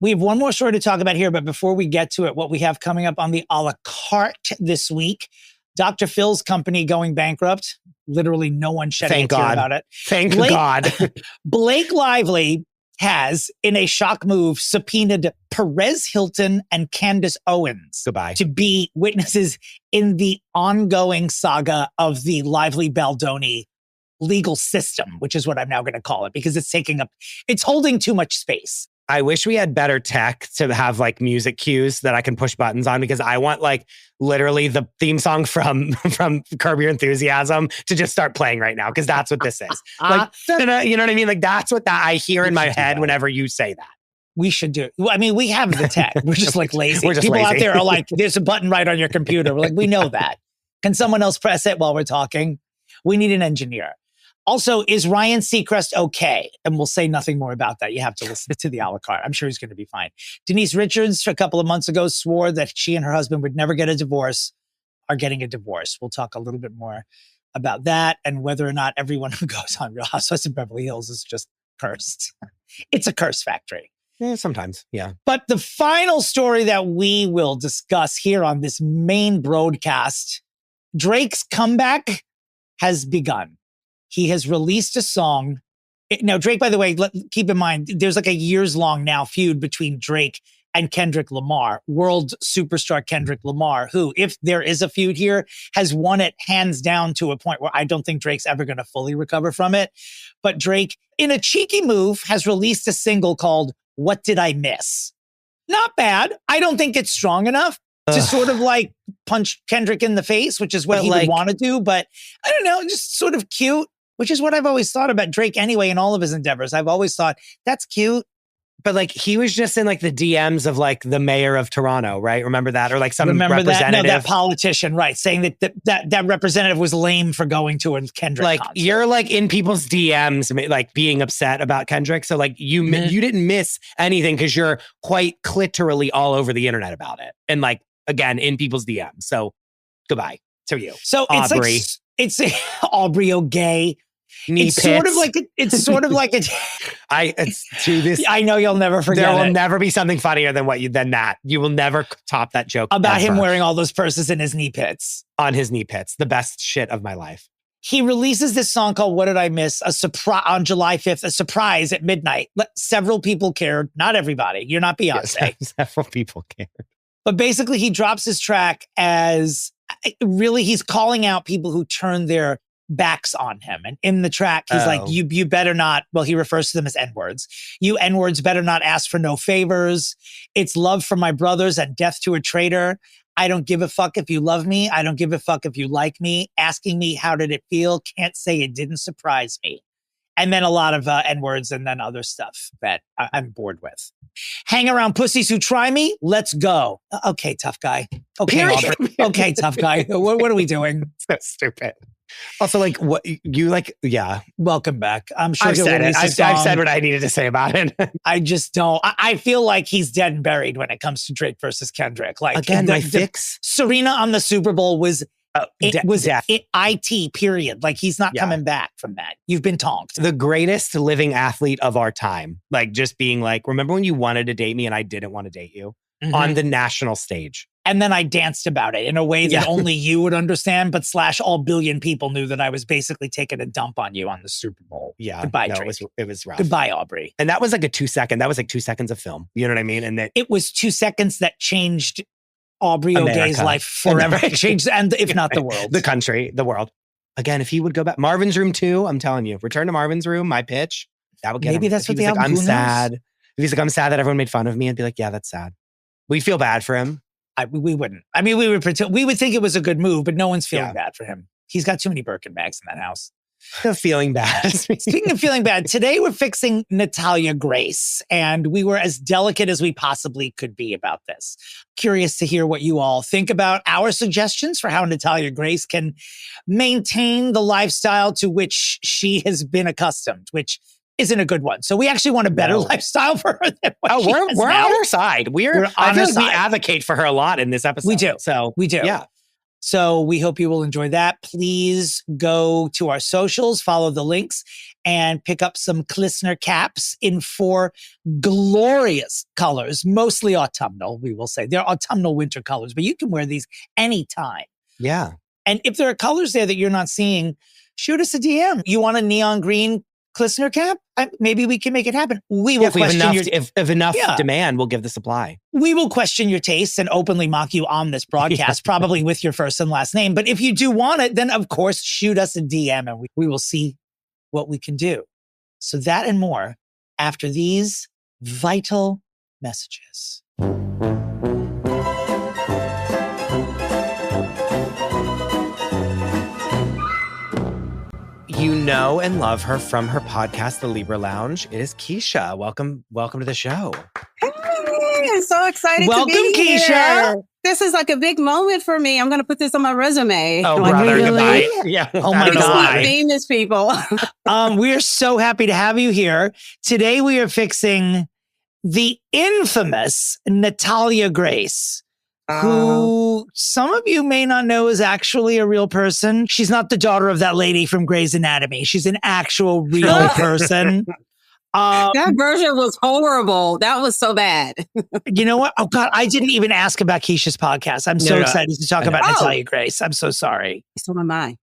We have one more story to talk about here, but before we get to it, what we have coming up on the a la carte this week, Dr. Phil's company going bankrupt. Literally no one shedding a tear about it. Thank God. Blake Lively has, in a shock move, subpoenaed Perez Hilton and Candace Owens to be witnesses in the ongoing saga of the Lively Baldoni legal system, which is what I'm now going to call it, because it's holding too much space. I wish we had better tech to have like music cues that I can push buttons on, because I want like literally the theme song from Curb Your Enthusiasm to just start playing right now, because that's what this is. Like, you know what I mean? Like that's what I hear in my head whenever you say that. We should do it. I mean, we have the tech. We're just like lazy. People out there are like, there's a button right on your computer. We're like, we know that. Can someone else press it while we're talking? We need an engineer. Also, is Ryan Seacrest okay? And we'll say nothing more about that. You have to listen to the a la carte. I'm sure he's going to be fine. Denise Richards, a couple of months ago, swore that she and her husband would never get a divorce, are getting a divorce. We'll talk a little bit more about that and whether or not everyone who goes on Real Housewives of Beverly Hills is just cursed. It's a curse factory. Yeah, sometimes, yeah. But the final story that we will discuss here on this main broadcast, Drake's comeback has begun. He has released a song. Now, Drake, by the way, keep in mind, there's like a years-long now feud between Drake and Kendrick Lamar, world superstar Kendrick Lamar, who, if there is a feud here, has won it hands down to a point where I don't think Drake's ever going to fully recover from it. But Drake, in a cheeky move, has released a single called What Did I Miss? Not bad. I don't think it's strong enough to sort of like punch Kendrick in the face, which is what he would want to do. But I don't know, just sort of cute. Which is what I've always thought about Drake anyway in all of his endeavors. I've always thought, that's cute. But like he was just in like the DMs of like the mayor of Toronto, right? Remember that? Or like some representative. That politician, right? Saying that representative was lame for going to a Kendrick like concert. You're like in people's DMs, like being upset about Kendrick. So like you didn't miss anything because you're quite literally all over the internet about it. And like, again, in people's DMs. So goodbye to you. So Aubrey. It's Aubrey O'Gay. It's sort of like I know you'll never forget. There will never be something funnier than that. You will never top that joke about him wearing all those purses in his knee pits. On his knee pits, the best shit of my life. He releases this song called "What Did I Miss?" A surprise on July 5th. A surprise at midnight. Several people cared. Not everybody. You're not Beyonce. Yes, several people cared. But basically, he drops his track as really he's calling out people who turn their backs on him. And in the track, he's like, you better not, well, he refers to them as N-words. You N-words better not ask for no favors. It's love for my brothers and death to a traitor. I don't give a fuck if you love me. I don't give a fuck if you like me. Asking me, how did it feel? Can't say it didn't surprise me. And then a lot of N-words and then other stuff that I'm bored with. Hang around pussies who try me. Let's go. Okay, tough guy. Okay, Aubrey. Okay, tough guy. What are we doing? So stupid. Also, like, what you like? Yeah. Welcome back. I'm sure I've said it. I've said what I needed to say about it. I just don't. I feel like he's dead and buried when it comes to Drake versus Kendrick. Like again, my fix. Serena on the Super Bowl was IT period. Like he's not coming back from that. You've been tonked. The greatest living athlete of our time. Like just being like, remember when you wanted to date me and I didn't want to date you on the national stage? And then I danced about it in a way that only you would understand, but / all billion people knew that I was basically taking a dump on you on the Super Bowl. Yeah. Goodbye, no, Drake. it was rough. Goodbye, Aubrey. And that was like a 2 seconds of film. You know what I mean? And it was 2 seconds that changed Aubrey O'Gay's life forever. It changed, and if not the world. The country, the world. Again, if he would go back, Marvin's Room 2, I'm telling you, Return to Marvin's Room, my pitch, that would get Maybe him. that's what the album, I'm sad. If he's like, I'm sad that everyone made fun of me, I'd be like, yeah, that's sad. We'd feel bad for him. We wouldn't. I mean, we would think it was a good move, but no one's feeling bad for him. He's got too many Birkin bags in that house. Feeling bad. Speaking of feeling bad, today we're fixing Natalia Grace, and we were as delicate as we possibly could be about this. Curious to hear what you all think about our suggestions for how Natalia Grace can maintain the lifestyle to which she has been accustomed, which isn't a good one. So we actually want a better lifestyle for her than what we're on her side. I feel like we advocate for her a lot in this episode. We do. So we do. Yeah. So we hope you will enjoy that. Please go to our socials, follow the links, and pick up some Klissner caps in 4 glorious colors, mostly autumnal, we will say. They're autumnal winter colors, but you can wear these anytime. Yeah. And if there are colors there that you're not seeing, shoot us a DM. You want a neon green Klissner cap? Maybe we can make it happen. We will question if enough demand, we'll give the supply. We will question your tastes and openly mock you on this broadcast, probably with your first and last name. But if you do want it, then of course, shoot us a DM and we will see what we can do. So that and more after these vital messages. You know and love her from her podcast, The Libra Lounge. It is Keisha. Welcome to the show. Hey, I'm so excited to be here. Keisha. This is like a big moment for me. I'm going to put this on my resume. Oh, brother, really? goodbye. Yeah. Oh my God. Famous people. We're so happy to have you here. Today we are fixing the infamous Natalia Grace, who some of you may not know is actually a real person. She's not the daughter of that lady from Grey's Anatomy. She's an actual real person. That version was horrible. That was so bad. You know what? Oh God, I didn't even ask about Keisha's podcast. I'm so excited to talk about Natalia Grace. I'm so sorry. So am I.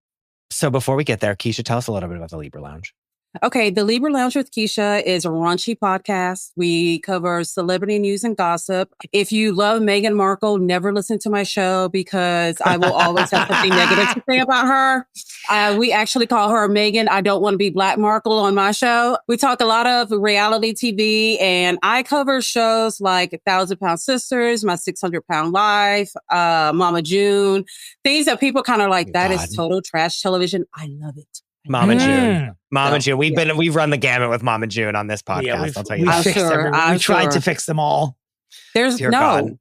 So before we get there, Keisha, tell us a little bit about the Libra Lounge. Okay, the Libra Lounge with Keisha is a raunchy podcast. We cover celebrity news and gossip. If you love Meghan Markle, never listen to my show because I will always have something negative to say about her. We actually call her Meghan, I don't want to be Black Markle on my show. We talk a lot of reality TV and I cover shows like 1,000 Pound Sisters, My 600 Pound Life, Mama June, things that people kind of like, that is total trash television. I love it. Mama June. We've run the gamut with Mama June on this podcast. Yeah, I'll tell you we tried to fix them all. There's God.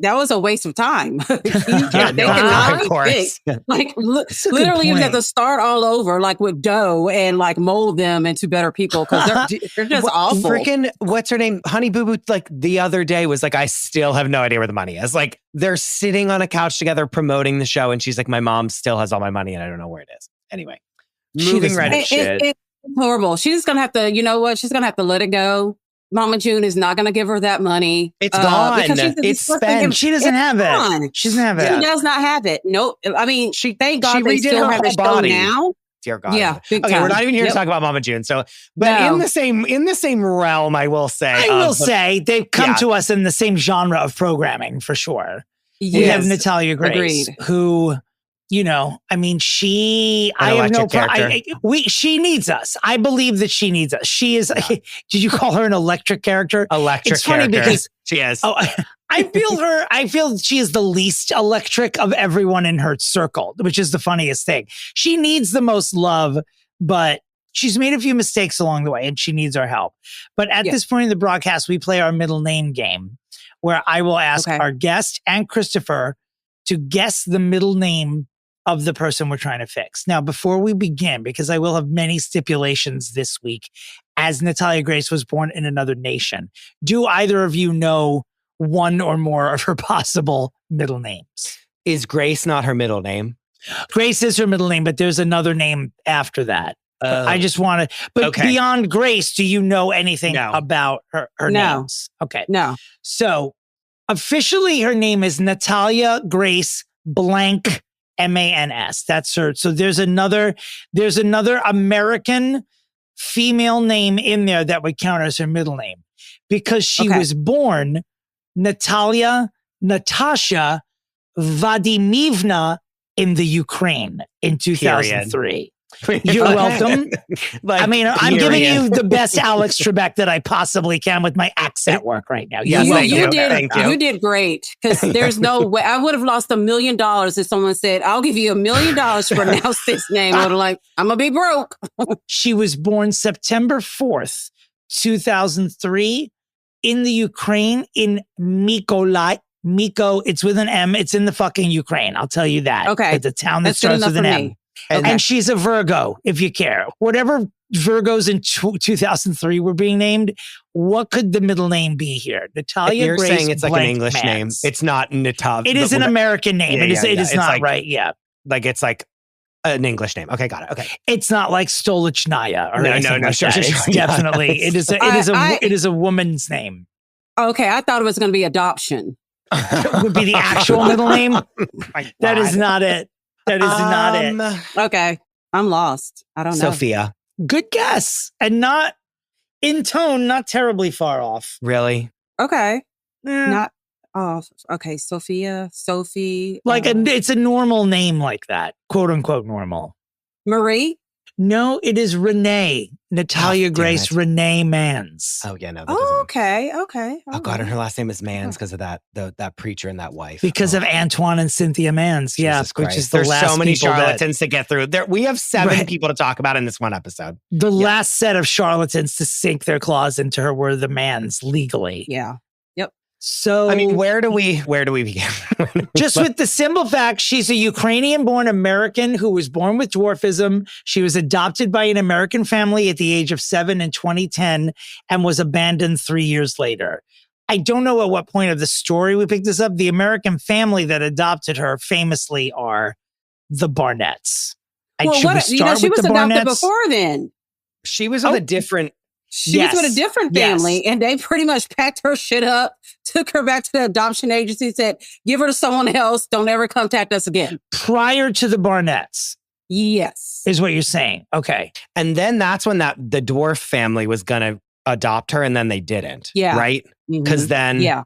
That was a waste of time. They cannot be fixed. Like literally, you have to start all over, like with dough, and like mold them into better people because they're just awful. Freaking, what's her name? Honey Boo Boo. Like the other day was like, I still have no idea where the money is. Like they're sitting on a couch together promoting the show, and she's like, my mom still has all my money, and I don't know where it is. Anyway. Moving right at shit. It's horrible. She's going to have to, you know what? She's going to have to let it go. Mama June is not going to give her that money. It's gone. It's spent. She doesn't have it. She doesn't have it. She does not have it. Nope. I mean, thank God they still have the show now. Dear God. Yeah. Okay, we're not even here to talk about Mama June. So, but in the same realm, I will say, they've come to us in the same genre of programming for sure. Yes. We have Natalia Grace, who, you know, I mean, she needs us. I believe that she needs us. She is, did you call her an electric character? It's funny because she is. I feel she is the least electric of everyone in her circle, which is the funniest thing. She needs the most love, but she's made a few mistakes along the way and she needs our help. But at this point in the broadcast, we play our middle name game where I will ask our guest and Christopher to guess the middle name of the person we're trying to fix. Now, before we begin, because I will have many stipulations this week, as Natalia Grace was born in another nation, do either of you know one or more of her possible middle names? Is Grace not her middle name? Grace is her middle name, but there's another name after that. I just want to, beyond Grace, do you know anything about her names? Okay. No. So Officially, her name is Natalia Grace Blank Mans. That's her. So there's another American female name in there that would count as her middle name because she was born Natalia Natasha Vadimivna in the Ukraine in 2003. You're welcome. I'm giving you the best Alex Trebek that I possibly can with my accent work right now. Yes, you did great. Because there's no way I would have lost $1 million if someone said, "I'll give you $1 million to pronounce this name." I would have like, I'm gonna be broke. She was born September 4th, 2003, in the Ukraine in Mykolaiv. It's with an M. It's in the fucking Ukraine. I'll tell you that. Okay, it's a town that starts with an M. And she's a Virgo, if you care. Whatever Virgos in 2003 were being named, what could the middle name be here? Natalia You're Grace saying it's like an English Mans. name. It's not Natalia. It is an American name. It is not like, right. Yeah. Like it's like an English name. Okay, got it. Okay. It's not like Stolichnaya or anything like sure, that. It's definitely, it is a woman's name. Okay, I thought it was going to be adoption. Would be the actual middle name. That is not it. That is not it. Okay. I'm lost. I don't know. Sophia. Good guess. And not in tone, not terribly far off. Really? Okay. Not off. Okay. Sophie. Like it's a normal name like that. Quote unquote normal. Marie? No, it is Renee. Natalia Grace Renee Mans. Oh, yeah, no. Okay. Oh, God. And her last name is Mans because of that preacher and that wife. Because of Antoine and Cynthia Mans. Yeah. Which is There's so many charlatans to get through. We have 7 people to talk about in this one episode. The last set of charlatans to sink their claws into her were the Mans legally. Yeah. So, I mean, where do we begin? Just with the simple fact, she's a Ukrainian-born American who was born with dwarfism. She was adopted by an American family at the age of 7 in 2010 and was abandoned 3 years later. I don't know at what point of the story we picked this up. The American family that adopted her famously are the Barnetts. Well, she was adopted before then. She was with a different... She was with a different family, and they pretty much packed her shit up, took her back to the adoption agency, said, give her to someone else. Don't ever contact us again. Prior to the Barnetts. Yes. Is what you're saying. Okay. And then that's when the dwarf family was going to adopt her, and then they didn't. Yeah. Right? Because then... Yeah.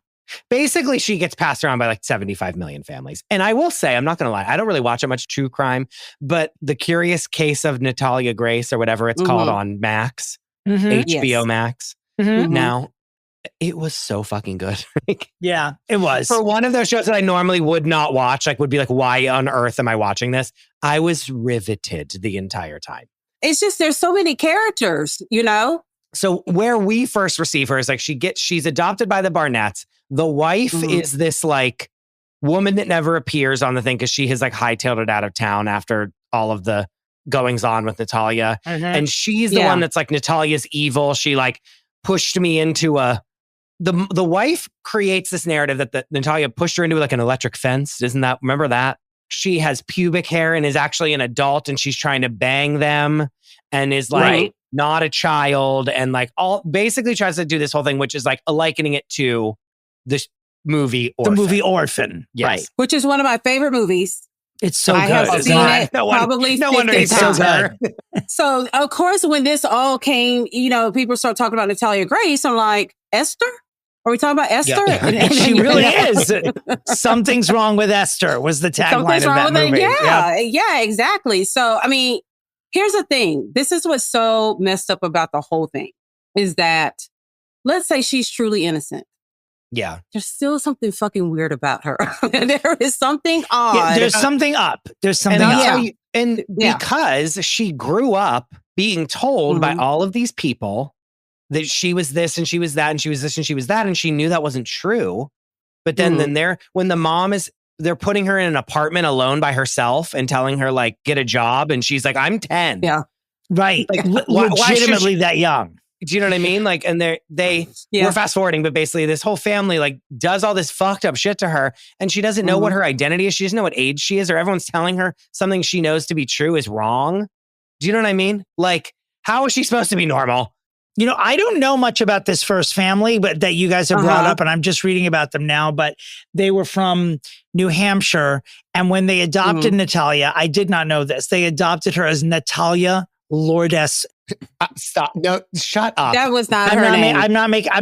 Basically, she gets passed around by like 75 million families. And I will say, I'm not going to lie, I don't really watch that much true crime, but The Curious Case of Natalia Grace or whatever it's called on Max... HBO Max. Now, it was so fucking good. Yeah, it was. For one of those shows that I normally would not watch, like would be like, why on earth am I watching this? I was riveted the entire time. It's just, there's so many characters, you know? So where we first receive her is like, she's adopted by the Barnetts. The wife is this like woman that never appears on the thing because she has like hightailed it out of town after all of the goings on with Natalia. And she's the one that's like, Natalia's evil. She like pushed me into the wife creates this narrative that Natalia pushed her into like an electric fence. Remember that? She has pubic hair and is actually an adult and she's trying to bang them and is like not a child and like basically tries to do this whole thing, which is like likening it to this movie Orphan. The movie Orphan. Yes. Right. Which is one of my favorite movies. It's so good. Have seen it probably 50 it's so good. So, of course, when this all came, people start talking about Natalia Grace. I'm like, Esther? Are we talking about Esther? Yeah. And she really is. Something's wrong with Esther was the tagline of that movie. Yeah, exactly. So, I mean, here's the thing. This is what's so messed up about the whole thing is that let's say she's truly innocent. Yeah. There's still something fucking weird about her. There is something odd. Yeah, there's something up. There's something up. Because she grew up being told by all of these people that she was this and she was that and she was this and she was that and she knew that wasn't true. But then when the mom they're putting her in an apartment alone by herself and telling her like, get a job. And she's like, I'm 10. Yeah. Right. Like legitimately that young. Do you know what I mean? Like, and we're fast forwarding, but basically this whole family like does all this fucked up shit to her and she doesn't know what her identity is. She doesn't know what age she is or everyone's telling her something she knows to be true is wrong. Do you know what I mean? Like, how is she supposed to be normal? I don't know much about this first family, but that you guys have brought up, and I'm just reading about them now, but they were from New Hampshire. And when they adopted Natalia, I did not know this. They adopted her as Natalia Lourdes. Stop. No, shut up. That was not her name. I'm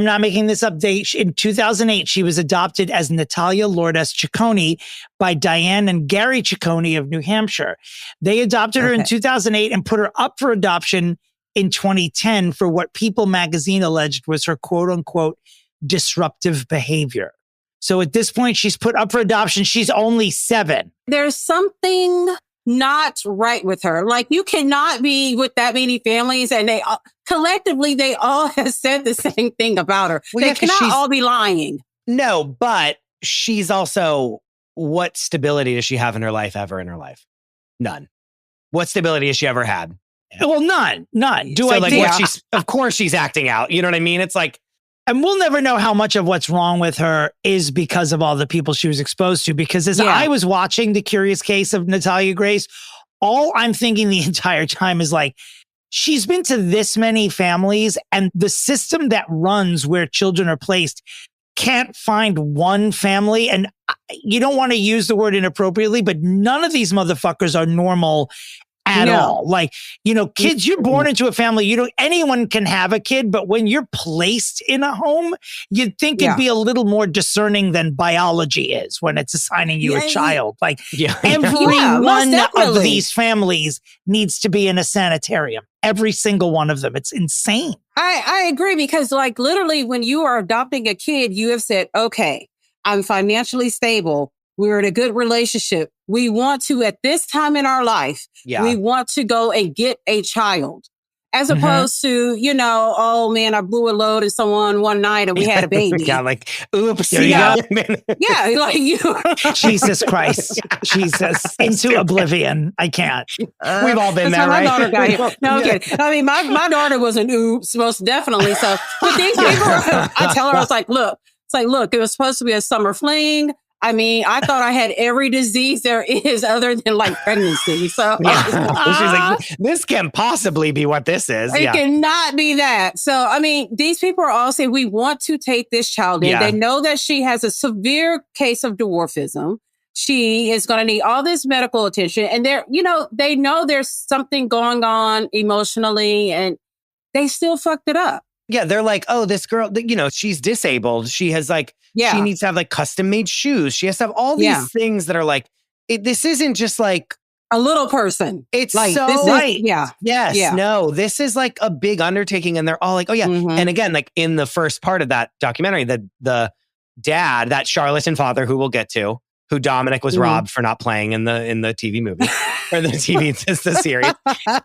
not making this up. In 2008, she was adopted as Natalia Lourdes Ciccone by Diane and Gary Ciccone of New Hampshire. They adopted her in 2008 and put her up for adoption in 2010 for what People magazine alleged was her quote unquote disruptive behavior. So at this point, she's put up for adoption. She's only 7. There's something not right with her. Like, you cannot be with that many families, and they collectively, they all have said the same thing about her. Well, they cannot all be lying. No, but she's also, what stability does she have in her life ever in her life? None. What stability has she ever had? Well, none. Of course she's acting out. You know what I mean? It's like, and we'll never know how much of what's wrong with her is because of all the people she was exposed to. Because as I was watching The Curious Case of Natalia Grace, all I'm thinking the entire time is like, she's been to this many families, and the system that runs where children are placed can't find one family. And you don't want to use the word inappropriately, but none of these motherfuckers are normal at all. Like, kids, you're born into a family. Anyone can have a kid, but when you're placed in a home, you'd think it'd be a little more discerning than biology is when it's assigning you a child. Like, every one of these families needs to be in a sanitarium. Every single one of them. It's insane. I agree, because like, literally, when you are adopting a kid, you have said, okay, I'm financially stable. We're in a good relationship. We want to, at this time in our life, we want to go and get a child. As opposed to, oh man, I blew a load at someone one night and we had a baby. Like, oops. Like you. Jesus Christ. Jesus. Into oblivion. I can't. We've all been there, right? My daughter got here. No, I'm kidding. I mean, my daughter was an oops, most definitely. So, but these people, I tell her, I was like, look, it was supposed to be a summer fling. I mean, I thought I had every disease there is other than like pregnancy. So she's like, this can't possibly be what this is. It cannot be that. So, I mean, these people are all saying, we want to take this child in. They know that she has a severe case of dwarfism. She is going to need all this medical attention. And they know there's something going on emotionally, and they still fucked it up. Yeah, they're like, oh, this girl, she's disabled. She has she needs to have like custom made shoes. She has to have all these things that are like, this isn't just like a little person. It's like, so right. Yes. No, this is like a big undertaking. And they're all like, oh yeah. And again, like in the first part of that documentary, the dad, that charlatan father who we'll get to, who Dominic was robbed for not playing in the TV movie or the series.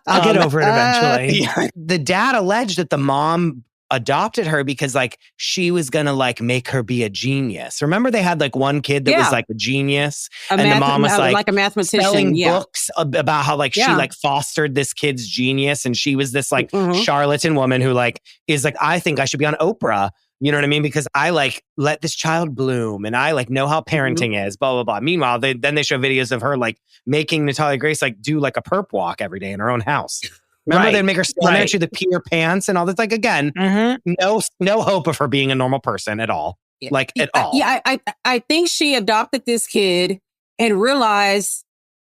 I'll get over it eventually. The dad alleged that the mom adopted her because like she was gonna like make her be a genius. Remember they had like one kid that was like a genius, and the mom was like a mathematician, selling books about how like she like fostered this kid's genius, and she was this like charlatan woman who like is like, I think I should be on Oprah. You know what I mean? Because I like let this child bloom, and I like know how parenting is, blah, blah, blah. Meanwhile, they show videos of her like making Natalia Grace like do like a perp walk every day in her own house. Remember they'd make her stand there, the Peter pants and all this. Like, again, no hope of her being a normal person at all. Like at all. Yeah, I think she adopted this kid and realized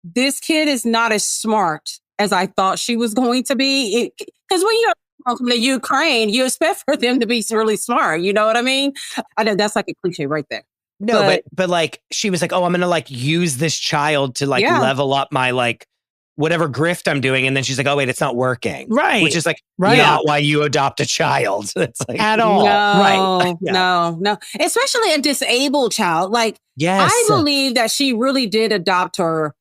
this kid is not as smart as I thought she was going to be. Because when you're from the Ukraine, you expect for them to be really smart. You know what I mean? I know that's like a cliche right there. No, but like she was like, oh, I'm going to like use this child to like level up my like whatever grift I'm doing. And then she's like, oh, wait, it's not working. Right. Which is like not why you adopt a child. It's like at all. No. Especially a disabled child. Like, I believe that she really did adopt her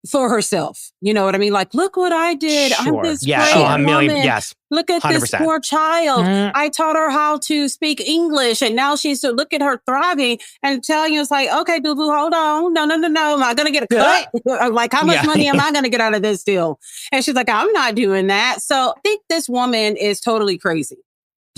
for herself. You know what I mean? Like, look what I did. Sure. I'm this great woman. Yes. Look at 100%. This poor child. I taught her how to speak English, and now she's to look at her thriving and telling you, it's like, okay, boo boo, hold on. No. Am I going to get a cut? Like, how much money am I going to get out of this deal? And she's like, I'm not doing that. So I think this woman is totally crazy.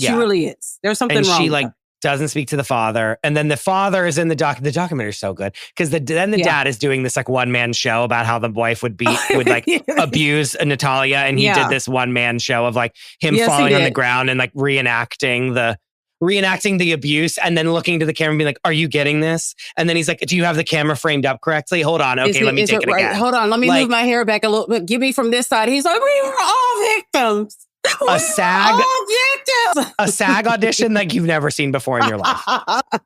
She really is. There's something wrong. And she with like her. Doesn't speak to the father. And then the father is in the documentary is so good. Because then the dad is doing this like one-man show about how the wife would like abuse Natalia. And he did this one-man show of like him falling on the ground and like reenacting the abuse and then looking to the camera and being like, are you getting this? And then he's like, do you have the camera framed up correctly? Hold on. Okay, let me take it again. Hold on. Let me move my hair back a little bit. Give me from this side. He's like, we were all victims. A SAG audition like you've never seen before in your life.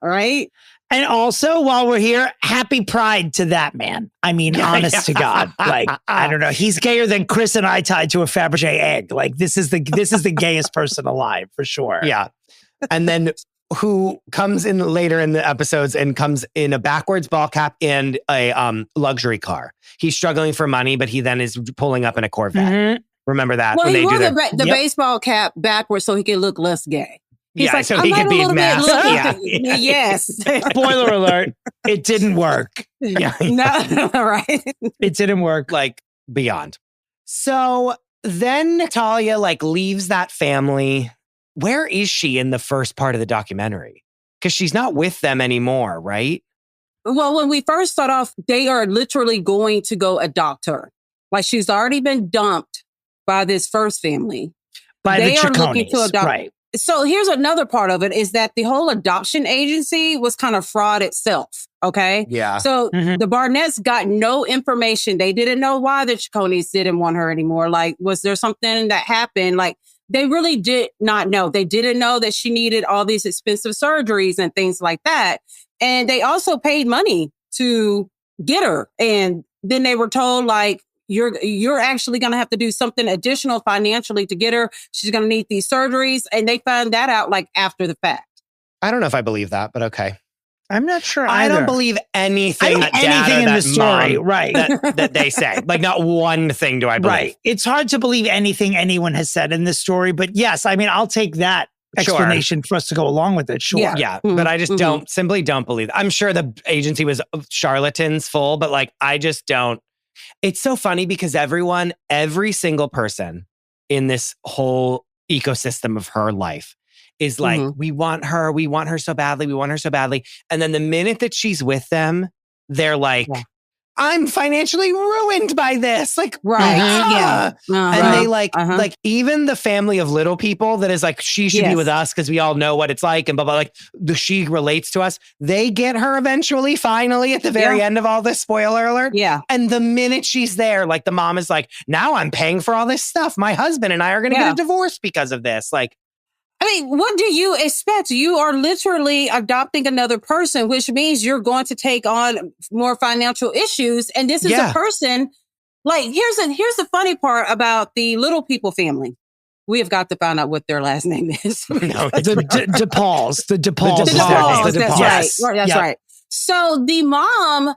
Right? And also, while we're here, happy Pride to that man. I mean, honest to God, like, I don't know. He's gayer than Chris and I tied to a Fabergé egg. Like, this is the gayest person alive for sure. Yeah. And then who comes in later in the episodes and comes in a backwards ball cap and a luxury car. He's struggling for money, but he then is pulling up in a Corvette. Mm-hmm. Remember that? Well, he wore the baseball cap backwards so he could look less gay. He's like, so he could be masked. Yes. Spoiler alert, it didn't work. Yeah. No, right. It didn't work. Like, beyond. So then Natalia like leaves that family. Where is she in the first part of the documentary? Because she's not with them anymore, right? Well, when we first start off, they are literally going to go adopt her. Like, she's already been dumped by this first family. They are looking to adopt. Right. So here's another part of it is that the whole adoption agency was kind of fraud itself. Okay. Yeah. So the Barnetts got no information. They didn't know why the Chaconies didn't want her anymore. Like, was there something that happened? Like, they really did not know. They didn't know that she needed all these expensive surgeries and things like that. And they also paid money to get her. And then they were told, like, you're actually going to have to do something additional financially to get her. She's going to need these surgeries. And they found that out like after the fact. I don't know if I believe that, but okay. I'm not sure either. I don't believe anything in the story, right? that they say. Like, not one thing do I believe. Right. It's hard to believe anything anyone has said in this story, but yes, I mean, I'll take that explanation for us to go along with it. Sure. Yeah. But I just simply don't believe it. I'm sure the agency was charlatans full, but like, I just don't. It's so funny because every single person in this whole ecosystem of her life is like, we want her so badly. And then the minute that she's with them, they're like, I'm financially ruined by this. Like, right. And they like even the family of little people that is like, she should be with us because we all know what it's like and blah, blah, like she relates to us. They get her eventually, finally at the very end of all this, spoiler alert. Yeah. And the minute she's there, like the mom is like, now I'm paying for all this stuff. My husband and I are going to get a divorce because of this. Like, I mean, what do you expect? You are literally adopting another person, which means you're going to take on more financial issues. And this is a person, like, here's the funny part about the Little People family. We have got to find out what their last name is. The DePauls. That's right. That's right. So the mom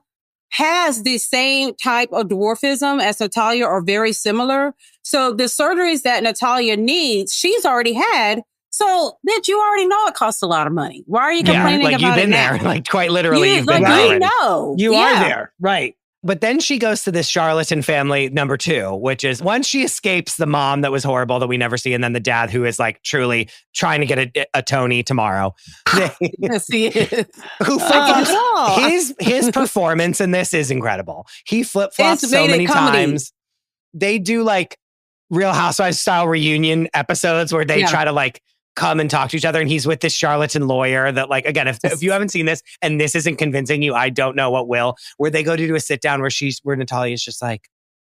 has the same type of dwarfism as Natalia or very similar. So the surgeries that Natalia needs, she's already had. So, bitch, you already know it costs a lot of money. Why are you complaining about it? You've been there. Like, quite literally, you've been there. You know. You are there. Right. But then she goes to this charlatan family number 2, which is once she escapes the mom that was horrible that we never see, and then the dad who is like truly trying to get a Tony tomorrow. Yes, he is. Who his performance in this is incredible. He flip-flops so many times. They do like Real Housewives style reunion episodes where they try to like come and talk to each other. And he's with this charlatan lawyer that, like, again, if you haven't seen this and this isn't convincing you, I don't know what will, where they go to do a sit down where Natalia's just like,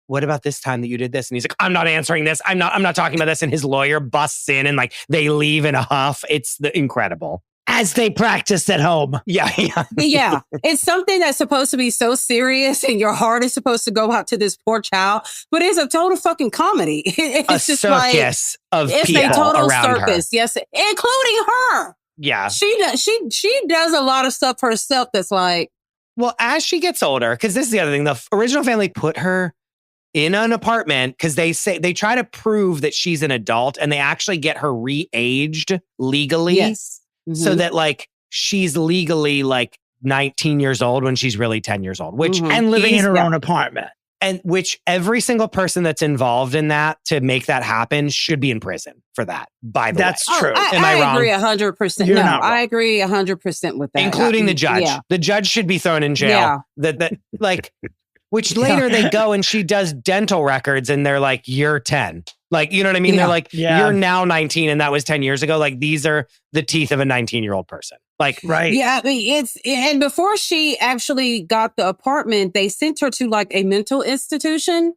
what about this time that you did this? And he's like, I'm not answering this. I'm not talking about this. And his lawyer busts in and like they leave in a huff. It's incredible. As they practiced at home. Yeah. It's something that's supposed to be so serious and your heart is supposed to go out to this poor child, but it's a total fucking comedy. It's a just circus of people a total around circus, her. yes, including her. Yeah. She does a lot of stuff herself that's like. Well, as she gets older, because this is the other thing, the original family put her in an apartment because they try to prove that she's an adult and they actually get her re-aged legally. Yes. So that like she's legally like 19 years old when she's really 10 years old, which and living in her own apartment. And which every single person that's involved in that to make that happen should be in prison for that, by the way. That's true. Am I wrong? I agree 100%. You're no, not wrong. I agree 100% with that. Including the judge. Yeah. The judge should be thrown in jail. That like, which later they go and she does dental records and they're like, you're 10. Like, you know what I mean? They're like, you're now 19 and that was 10 years ago. Like, these are the teeth of a 19-year-old person. Like, right. Yeah, I mean, and before she actually got the apartment, they sent her to like a mental institution.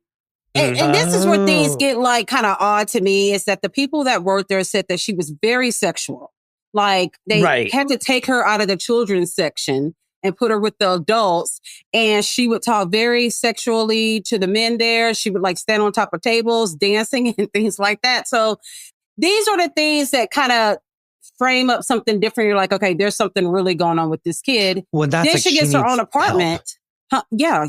And this is where things get like kind of odd to me, is that the people that worked there said that she was very sexual. Like, they had to take her out of the children's section and put her with the adults. And she would talk very sexually to the men there. She would like stand on top of tables, dancing and things like that. So these are the things that kind of frame up something different. You're like, okay, there's something really going on with this kid. Well, that's then like she gets her own apartment. Yeah.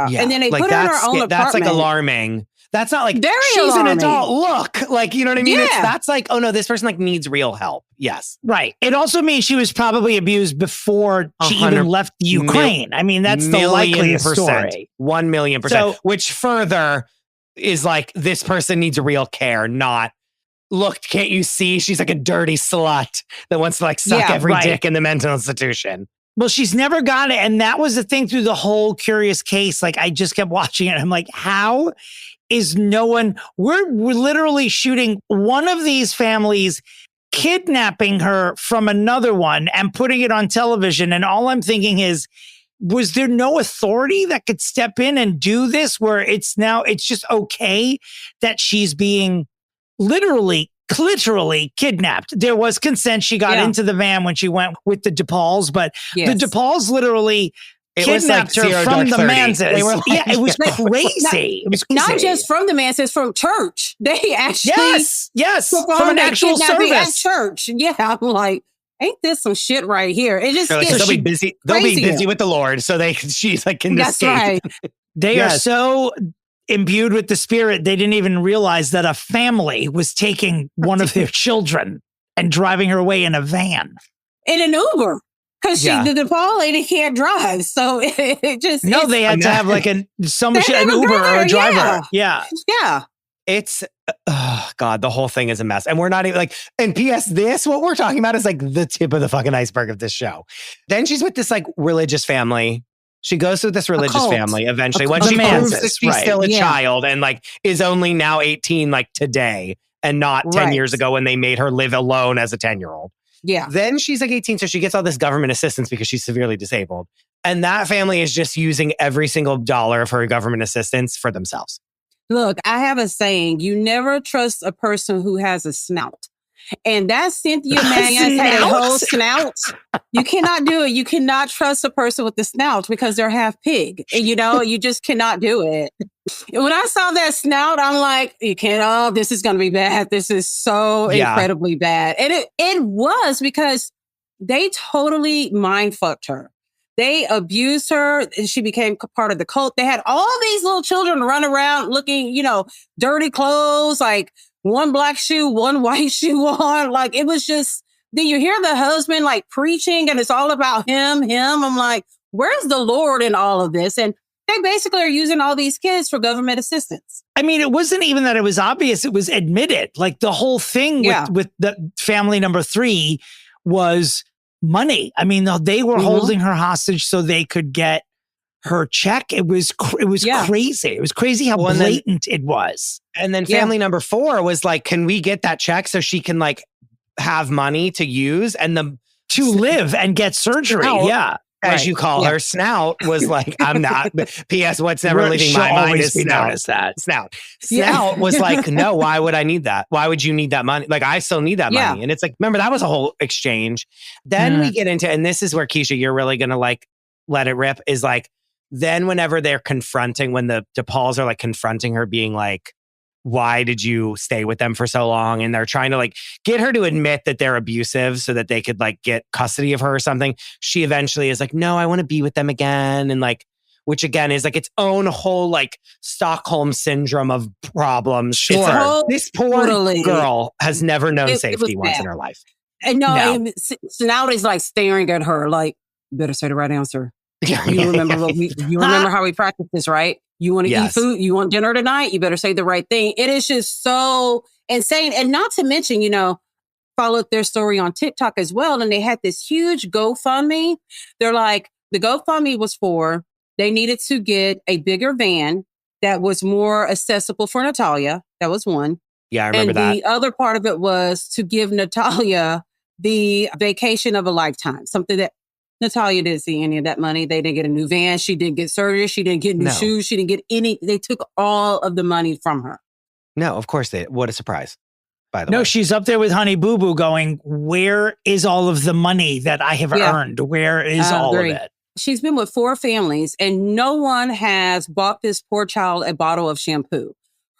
And then they like, put her in her own apartment. That's like alarming. That's not like, she's alarming. an adult. Look, like, you know what I mean? Yeah. That's like, oh no, this person like needs real help. Yes. Right. It also means she was probably abused before she even left Ukraine. I mean, that's the likeliest story. 1,000,000%. So, which further is like, this person needs real care, not, look, can't you see? She's like a dirty slut that wants to like suck every dick in the mental institution. Well, she's never got it. And that was the thing through the whole Curious Case. Like, I just kept watching it. I'm like, how is no one, we're literally shooting one of these families, kidnapping her from another one and putting it on television. And all I'm thinking is, was there no authority that could step in and do this, where it's just okay that she's being literally kidnapped? There was consent. She got into the van when she went with the DePauls, but the DePauls literally kidnapped her from the Manses. It was crazy. It was crazy. Not just from the Manses, from church. They actually from an actual service at church. Yeah, I'm like, ain't this some shit right here? It just like, they'll be busy. They'll be busy with the Lord, so she's like can escape. Right. They are so imbued with the spirit, they didn't even realize that a family was taking one of their children and driving her away in a van. In an Uber. Because the DePaul lady can't drive. So it just... No, they had to have like an Uber or a driver. Yeah. It's... Oh, God, the whole thing is a mess. And we're not even like... And P.S. what we're talking about is like the tip of the fucking iceberg of this show. Then she's with this like religious family. She goes with this religious family eventually when she proves that she's still a child and like is only now 18 like today and not 10 years ago when they made her live alone as a 10-year-old. Yeah. Then she's like 18, so she gets all this government assistance because she's severely disabled. And that family is just using every single dollar of her government assistance for themselves. Look, I have a saying, you never trust a person who has a snout. And that Cynthia Mannion had a whole snout. You cannot do it. You cannot trust a person with the snout because they're half pig. And, you just cannot do it. When I saw that snout, I'm like, you can't, this is going to be bad. This is so incredibly bad. And it was because they totally mind fucked her. They abused her and she became part of the cult. They had all these little children run around looking, dirty clothes, like one black shoe, one white shoe on. Like, it was just, then you hear the husband like preaching and it's all about him. I'm like, where's the Lord in all of this? And they basically are using all these kids for government assistance. I mean, it wasn't even that it was obvious. It was admitted. Like the whole thing with the family number 3 was money. I mean, they were holding her hostage so they could get her check. It was crazy. It was crazy how blatant it was. And then family number 4 was like, can we get that check so she can like have money to use and to live and get surgery? As you call her, snout was like, I'm not. P.S. What's never leaving my mind is snout. Snout. Snout was like, no, why would I need that? Why would you need that money? Like, I still need that money. And it's like, remember, that was a whole exchange. Then we get into, and this is where, Keisha, you're really going to like, let it rip, is like, then whenever they're confronting, when the DePauls are like confronting her being like, why did you stay with them for so long? And they're trying to like get her to admit that they're abusive so that they could like get custody of her or something. She eventually is like, no, I want to be with them again. And like, which again is like its own whole like Stockholm syndrome of problems. Sure. This poor girl has never known safety once in her life. And so now he's like staring at her like, you better say the right answer. You remember how we practiced this, right? You want to eat food? You want dinner tonight? You better say the right thing. It is just so insane. And not to mention, followed their story on TikTok as well. And they had this huge GoFundMe. They're like, the GoFundMe was for, they needed to get a bigger van that was more accessible for Natalia. That was one. Yeah, I remember that. And the other part of it was to give Natalia the vacation of a lifetime, something that Natalia didn't see any of that money. They didn't get a new van. She didn't get surgery. She didn't get new shoes. She didn't get any. They took all of the money from her. No, of course they. What a surprise, by the way. No, she's up there with Honey Boo Boo going, where is all of the money that I have earned? Where is all of it? She's been with 4 families and no one has bought this poor child a bottle of shampoo.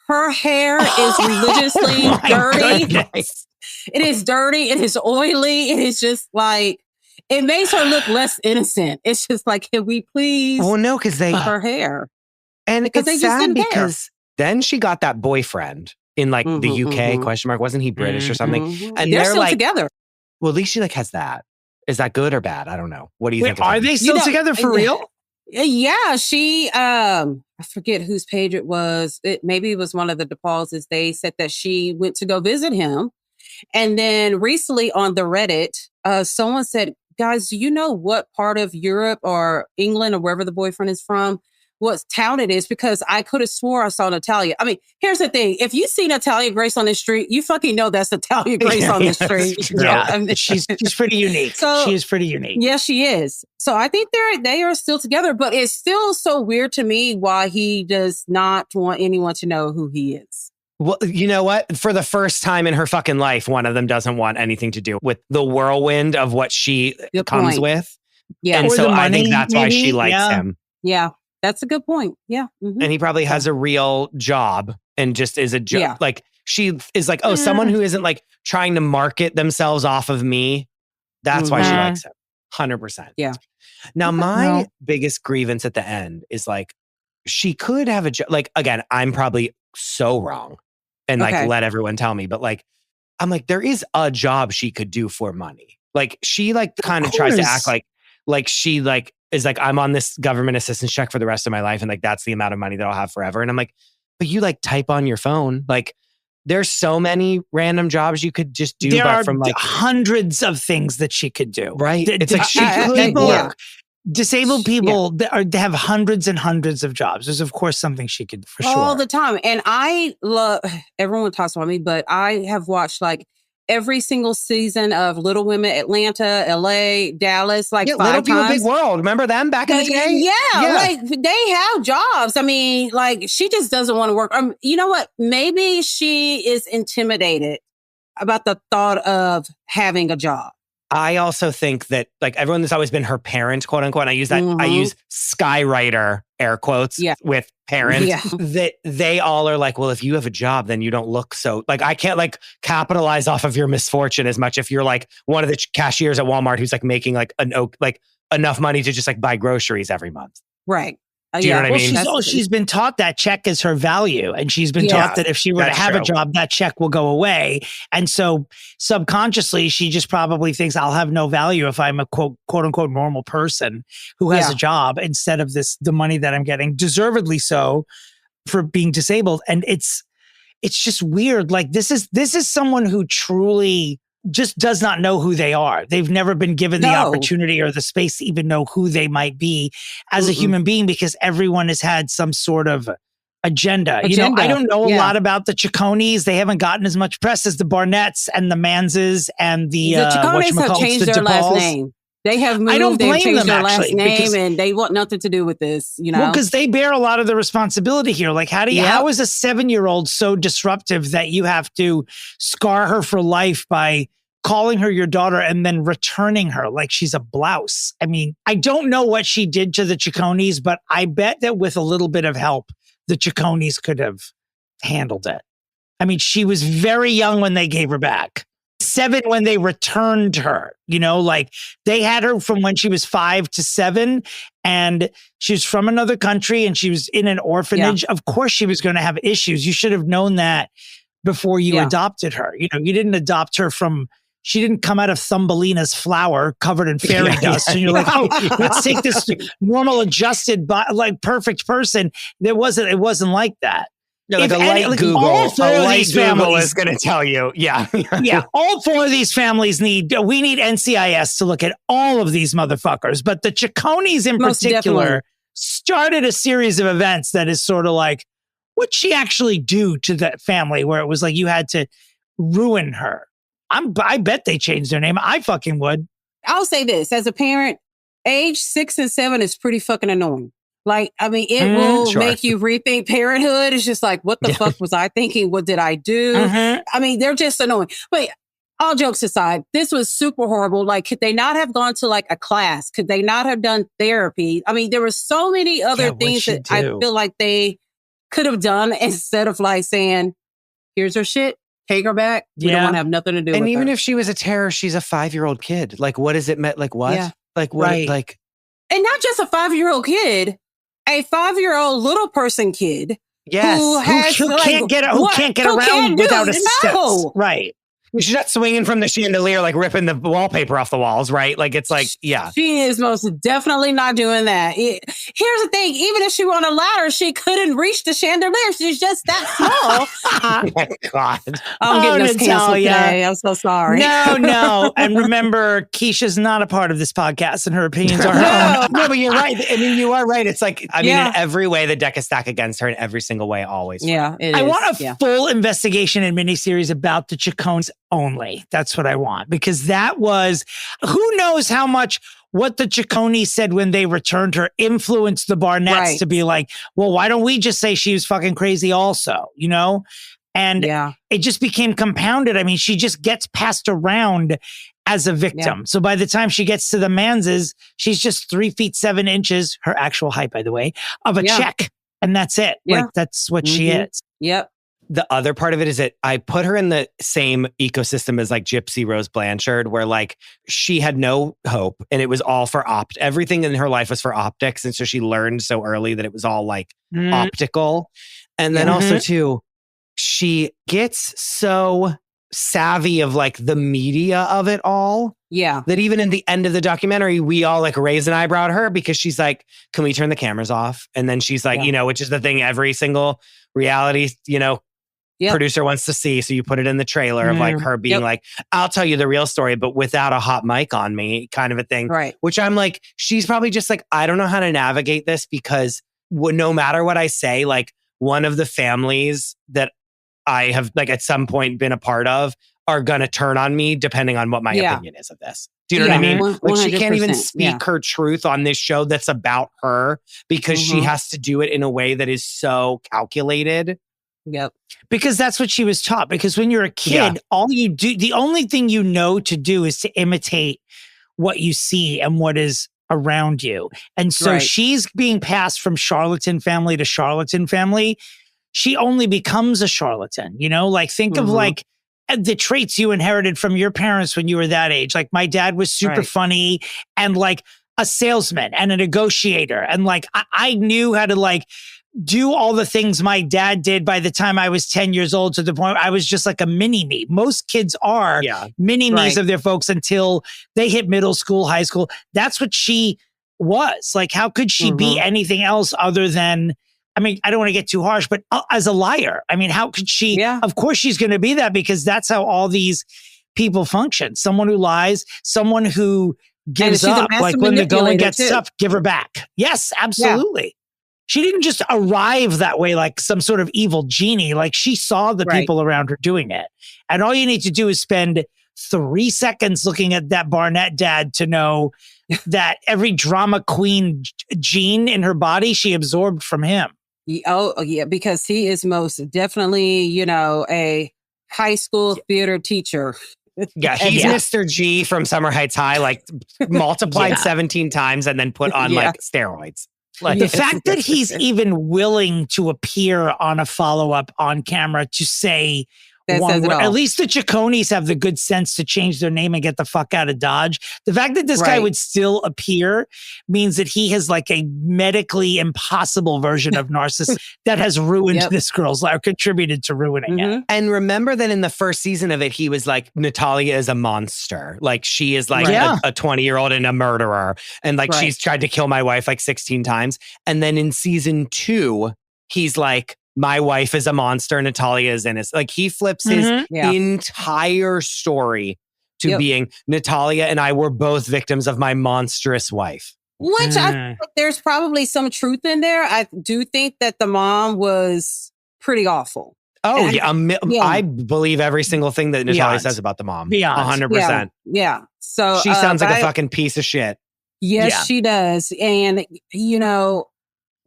Her hair is religiously dirty. Goodness. It is dirty. It is oily. It is just like, it makes her look less innocent. It's just like, can we please? Well, no, because they her hair, and because it's sad because then she got that boyfriend in like the UK question mark. Wasn't he British or something? And they're still like together. Well, at least she like has that. Is that good or bad? I don't know. What do you think? Are they still together for real? Yeah, she. I forget whose page it was. Maybe it was one of the DePauls. They said that she went to go visit him, and then recently on the Reddit, someone said, guys, do you know what part of Europe or England or wherever the boyfriend is from, what town it is? Because I could have swore I saw Natalia. I mean, here's the thing. If you see Natalia Grace on the street, you fucking know that's Natalia Grace on the street. Yeah, I mean, she's pretty unique. She is pretty unique. Yeah, she is. So I think they are still together, but it's still so weird to me why he does not want anyone to know who he is. Well, you know what? For the first time in her fucking life, one of them doesn't want anything to do with the whirlwind of what she comes with. Yeah. And so I think that's why she likes him. Yeah. That's a good point. Yeah. Mm-hmm. And he probably has a real job and just is a job. Yeah. Like she is like, oh, someone who isn't like trying to market themselves off of me. That's why she likes him. 100%. Yeah. Now, my biggest grievance at the end is like, she could have a job. Like, again, I'm probably so wrong and like let everyone tell me. But like, I'm like, there is a job she could do for money. Like she like kind of tries to act like she like is like, I'm on this government assistance check for the rest of my life. And like, that's the amount of money that I'll have forever. And I'm like, but you like type on your phone. Like there's so many random jobs you could just do. There are from like hundreds of things that she could do. Right. It's like she could work. Disabled people they have hundreds and hundreds of jobs. There's of course something she could for sure. All the time. And I love, everyone talks about me, but I have watched like every single season of Little Women, Atlanta, LA, Dallas, like 5 Little People, times. Big World. Remember them back in the day? Yeah, like they have jobs. I mean, like she just doesn't want to work. You know what? Maybe she is intimidated about the thought of having a job. I also think that like everyone that's always been her parent, quote unquote, and I use that, I use skywriter air quotes with parents, that they all are like, well, if you have a job, then you don't look so like, I can't like capitalize off of your misfortune as much if you're like one of the cashiers at Walmart who's like making like enough money to just like buy groceries every month. Right. Do you know what I mean? She's been taught that check is her value. And she's been taught that if she were to have a job, that check will go away. And so subconsciously, she just probably thinks I'll have no value if I'm a quote unquote normal person who has a job instead of the money that I'm getting, deservedly so, for being disabled. And it's just weird. Like this is someone who truly just does not know who they are. They've never been given the opportunity or the space to even know who they might be as a human being, because everyone has had some sort of agenda. You know, I don't know a lot about the Chacconis. They haven't gotten as much press as the Barnetts and the Manses and the Chacconis have changed their last name. They have moved. I don't blame them, their actually, last name, and they want nothing to do with this. You know, well, because they bear a lot of the responsibility here. Like, how is a 7-year-old so disruptive that you have to scar her for life by calling her your daughter and then returning her like she's a blouse? I mean, I don't know what she did to the Chacconis, but I bet that with a little bit of help, the Chacconis could have handled it. I mean, she was very young when they gave her back. 7 when they returned her, you know, like they had her from when she was 5 to 7 and she was from another country and she was in an orphanage. Of course she was going to have issues. You should have known that before you adopted her. You know, you didn't adopt her from she didn't come out of Thumbelina's flower covered in fairy dust. And you're like, oh, let's take this normal, adjusted, like perfect person. It wasn't like that. Yeah, like Google. All four of these families is going to tell you. Yeah. Yeah. All four of these families need NCIS to look at all of these motherfuckers. But the Ciccones in particular started a series of events that is sort of like, what'd she actually do to that family where it was like you had to ruin her? I bet they changed their name. I fucking would. I'll say this as a parent, age 6 and 7 is pretty fucking annoying. Like, I mean, it will make you rethink parenthood. It's just like, what the fuck was I thinking? What did I do? I mean, they're just annoying. But all jokes aside, this was super horrible. Like, could they not have gone to like a class? Could they not have done therapy? I mean, there were so many other things that I feel like they could have done instead of like saying, here's her shit. Take her back. We don't want to have nothing to do with her. And even if she was a terror, she's a 5-year-old kid. Like, what does it mean? Like, what? Yeah. Like, what? Right. Like, and not just a 5-year-old kid, a 5-year-old little person kid. Yes. Who can't get around without assistance. Right. She's not swinging from the chandelier, like ripping the wallpaper off the walls, right? Like, it's like, yeah. She is most definitely not doing that. Here's the thing. Even if she were on a ladder, she couldn't reach the chandelier. She's just that small. Oh, my God. I'm getting us canceled today. I'm so sorry. No. And remember, Keisha's not a part of this podcast and her opinions are her own. No, but you're right. I mean, you are right. It's like, I mean, in every way, the deck is stacked against her in every single way, always. Yeah, I want a full investigation and miniseries about the Ciccones only. That's what I want, because that was, who knows how much what the Ciccones said when they returned her influenced the Barnetts to be like, well, why don't we just say she was fucking crazy also, you know? And it just became compounded. I mean, she just gets passed around as a victim. Yeah. So by the time she gets to the Manses, she's just 3 feet 7 inches, her actual height, by the way, of a check. And that's it. Yeah. Like, that's what she is. Yep. The other part of it is that I put her in the same ecosystem as like Gypsy Rose Blanchard, where like she had no hope and it was all for everything in her life was for optics. And so she learned so early that it was all like optical. And then also too, she gets so savvy of like the media of it all. Yeah. That even in the end of the documentary, we all like raise an eyebrow at her because she's like, can we turn the cameras off? And then she's like, you know, which is the thing every single reality, you know, producer wants to see. So you put it in the trailer of like her being like, I'll tell you the real story, but without a hot mic on me kind of a thing. Right. Which I'm like, she's probably just like, I don't know how to navigate this because no matter what I say, like one of the families that I have like at some point been a part of are going to turn on me depending on what my opinion is of this. Do you know what I mean? 100%. Like she can't even speak her truth on this show that's about her because she has to do it in a way that is so calculated. Yep. Because that's what she was taught. Because when you're a kid, all you do, the only thing you know to do is to imitate what you see and what is around you. And so she's being passed from charlatan family to charlatan family. She only becomes a charlatan, you know, like think of like the traits you inherited from your parents when you were that age. Like my dad was super funny and like a salesman and a negotiator. And like, I knew how to like do all the things my dad did by the time I was 10 years old, to the point I was just like a mini me. Most kids are mini me's of their folks until they hit middle school, high school. That's what she was. Like, how could she be anything else other than, I mean, I don't want to get too harsh, but as a liar, I mean, how could she? Yeah. Of course she's going to be that because that's how all these people function. Someone who lies, someone who gives up, like when the going gets tough, give her back. Yes, absolutely. Yeah. She didn't just arrive that way like some sort of evil genie. Like she saw the people around her doing it. And all you need to do is spend 3 seconds looking at that Barnett dad to know that every drama queen gene in her body, she absorbed from him. Oh, yeah, because he is most definitely, you know, a high school theater teacher. Yeah, he's Mr. G from Summer Heights High, like multiplied 17 times and then put on like steroids. Like, the fact that he's even willing to appear on a follow-up on camera to say one word. At least the Chaconies have the good sense to change their name and get the fuck out of Dodge. The fact that this guy would still appear means that he has like a medically impossible version of narcissism that has ruined this girl's life, or contributed to ruining it. And remember that in the first season of it, he was like, Natalia is a monster. Like she is like a 20-year-old and a murderer. And like she's tried to kill my wife like 16 times. And then in season 2, he's like, my wife is a monster, Natalia is innocent. Like he flips his entire story to being Natalia and I were both victims of my monstrous wife. Which I think there's probably some truth in there. I do think that the mom was pretty awful. Oh, I believe every single thing that Natalia says about the mom. 100%. Yeah. So she sounds like a fucking piece of shit. Yes, she does. And, you know,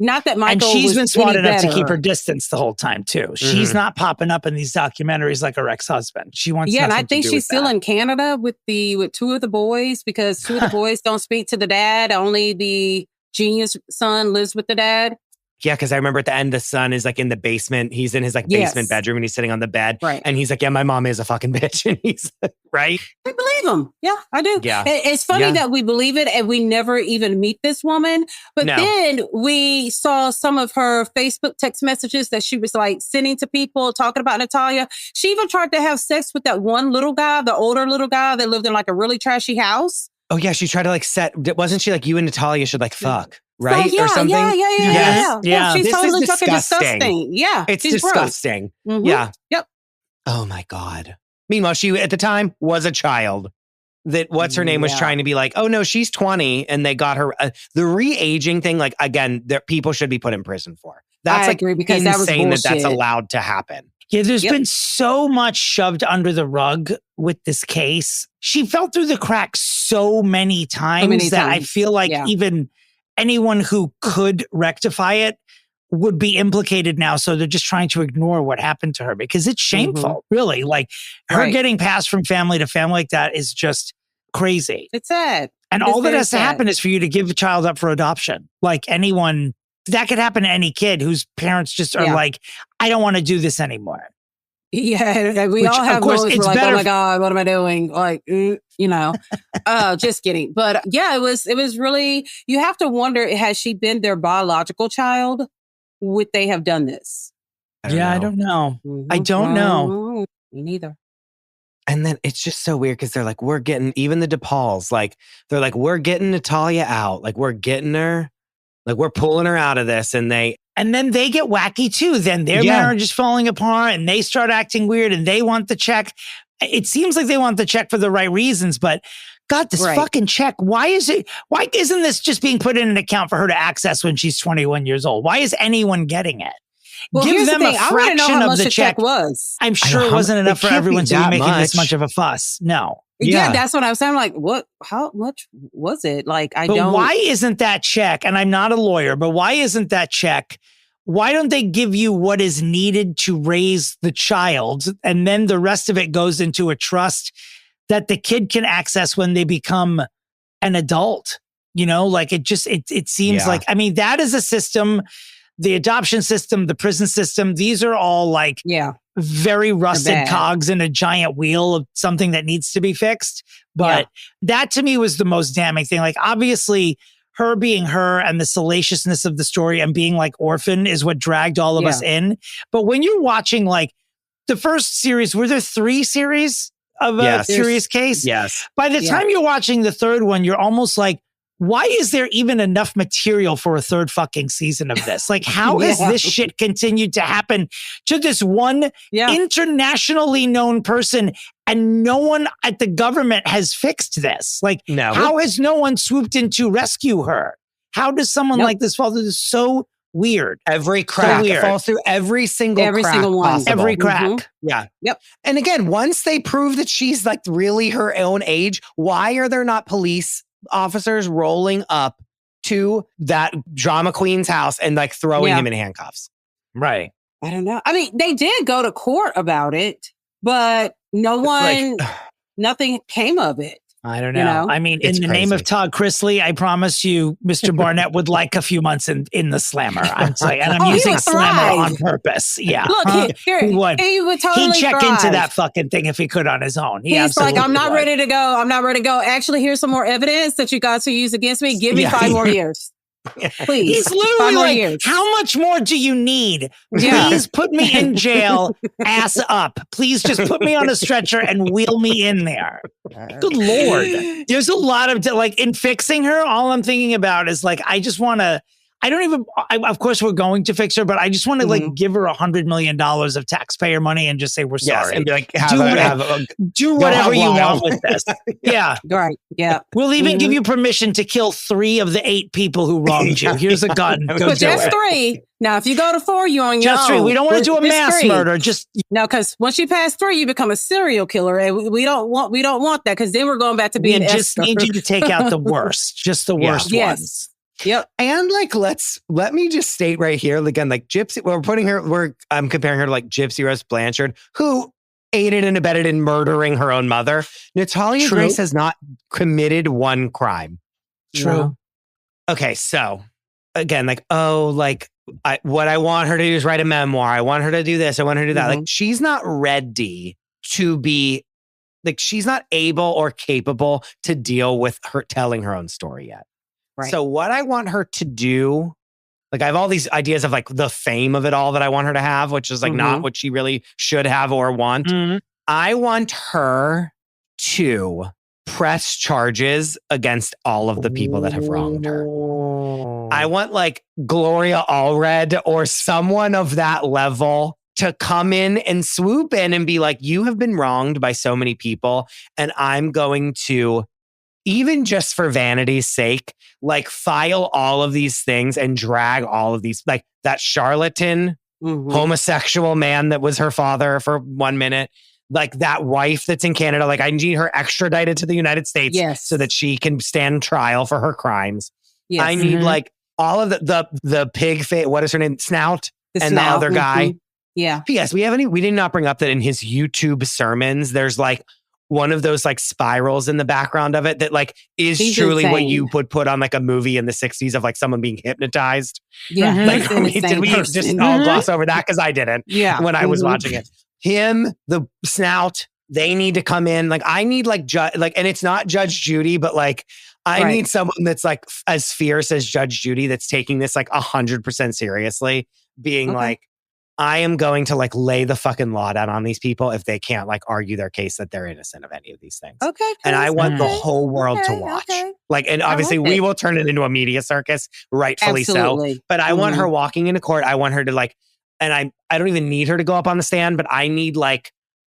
not that Michael. And she's been smart enough to keep her distance the whole time too. She's not popping up in these documentaries like her ex-husband. She wants. And I think she's still in Canada with 2 of the boys, because 2 of the boys don't speak to the dad. Only the genius son lives with the dad. Yeah, because I remember at the end, the son is like in the basement. He's in his like basement bedroom and he's sitting on the bed. Right. And he's like, yeah, my mom is a fucking bitch. And he's right. We believe him. Yeah, I do. Yeah. It's funny that we believe it and we never even meet this woman. But then we saw some of her Facebook text messages that she was like sending to people talking about Natalia. She even tried to have sex with that one little guy, the older little guy that lived in like a really trashy house. Oh, yeah. She tried to like wasn't she like, you and Natalia should like fuck? Right? So, or something? Yeah. She's totally fucking disgusting. Yeah. It's disgusting. Yeah. Yep. Oh my God. Meanwhile, she at the time was a child that what's her name was trying to be like, oh no, she's 20. And they got her the re-aging thing. Like, again, people should be put in prison for. That's like agree, because insane that was that's allowed to happen. Yeah, there's been so much shoved under the rug with this case. She fell through the cracks so many times that I feel like even anyone who could rectify it would be implicated now. So they're just trying to ignore what happened to her because it's shameful, really. Like her getting passed from family to family like that is just crazy. It's sad. And all that has to happen is for you to give a child up for adoption. Like anyone, that could happen to any kid whose parents just are like, I don't want to do this anymore. Yeah, we all have moments where like, oh my God, what am I doing? Like, you know, just kidding. But yeah, it was really, you have to wonder, has she been their biological child? Would they have done this? I don't know. I don't know. Me neither. And then it's just so weird because they're like, we're getting, even the DePauls, like, they're like, we're getting Natalia out. Like, we're getting her, like, we're pulling her out of this. And then they get wacky too. Then their marriage is falling apart and they start acting weird and they want the check. It seems like they want the check for the right reasons, but God, this fucking check, why isn't this just being put in an account for her to access when she's 21 years old? Why is anyone getting it? Well, give them a fraction of the check. Was. I'm sure it wasn't enough for everyone to be making this much of a fuss. No. Yeah, that's what I was saying. I'm like, what? How much was it? Like, why isn't that check? And I'm not a lawyer, but why isn't that check? Why don't they give you what is needed to raise the child? And then the rest of it goes into a trust that the kid can access when they become an adult. You know, like it seems like, I mean, that is a system, the adoption system, the prison system. These are all like, very rusted cogs in a giant wheel of something that needs to be fixed. But that to me was the most damning thing. Like, obviously, her being her and the salaciousness of the story and being like orphan is what dragged all of us in. But when you're watching like the first series, were there 3 series of a Curious Case? Yes. By the time you're watching the third one, you're almost like, why is there even enough material for a third fucking season of this? Like, how has this shit continued to happen to this one internationally known person and no one at the government has fixed this? Like, how has no one swooped in to rescue her? How does someone like this fall through this? So weird. Every crack. It falls through every single one. Possible. Every crack. Yeah. Yep. And again, once they prove that she's like really her own age, why are there not police officers rolling up to that drama queen's house and like throwing him in handcuffs? Right. I don't know. I mean, they did go to court about it, but nothing came of it. I don't know. I mean, in the name of Todd Chrisley, I promise you, Mr. Barnett would like a few months in the Slammer. I'm saying, and I'm using Slammer on purpose. Yeah. Look, he would totally He'd check into that fucking thing if he could on his own. He's like, I'm not ready to go. I'm not ready to go. Actually, here's some more evidence that you guys will use against me. Give me 5 more years. Please. He's literally like, how much more do you need? Please put me in jail, ass up. Please just put me on a stretcher and wheel me in there. Good Lord. There's a lot of, like, in fixing her, all I'm thinking about is like, I just want to, of course we're going to fix her, but I just want to like give her $100 million of taxpayer money and just say, we're sorry. And be like, do whatever you want with this. Yeah. Right. Yeah. We'll even give you permission to kill 3 of the 8 people who wronged you. Here's a gun. Go but just 3. Now, if you go to 4, you're on your own. Just 3. We don't want to do a mass murder. No, because once you pass 3, you become a serial killer, and we don't want that, because then we're going back to being. We just need you to take out the worst, just the worst ones. Yep. And like, let me just state right here again, like Gypsy, I'm comparing her to like Gypsy Rose Blanchard, who aided and abetted in murdering her own mother. Natalia Grace has not committed one crime. True. No. Okay. So again, like, what I want her to do is write a memoir. I want her to do this. I want her to do that. Like, she's not ready to be, like, she's not able or capable to deal with her telling her own story yet. Right. So what I want her to do, like, I have all these ideas of like the fame of it all that I want her to have, which is like not what she really should have or want. I want her to press charges against all of the people that have wronged her. I want like Gloria Allred or someone of that level to come in and swoop in and be like, you have been wronged by so many people, and I'm going to, even just for vanity's sake, like file all of these things and drag all of these, like that charlatan homosexual man that was her father for 1 minute, like that wife that's in Canada, like I need her extradited to the United States so that she can stand trial for her crimes. I need like all of the pig face, what is her name? Snout, the other guy. Yeah. P.S. We did not bring up that in his YouTube sermons, there's like one of those like spirals in the background of it that like is truly what you would put on like a movie in the 60s of like someone being hypnotized. Yeah. Like, did we just all gloss over that? Because I didn't when I was watching it. Him, the Snout, they need to come in. Like, I need like, and it's not Judge Judy, but like, I need someone that's like as fierce as Judge Judy that's taking this like 100% seriously, being like, I am going to like lay the fucking law down on these people if they can't like argue their case that they're innocent of any of these things. Okay. And I want the whole world to watch. Like, and obviously we will turn it into a media circus, rightfully so. But I want her walking into court. I want her to like, and I don't even need her to go up on the stand, but I need like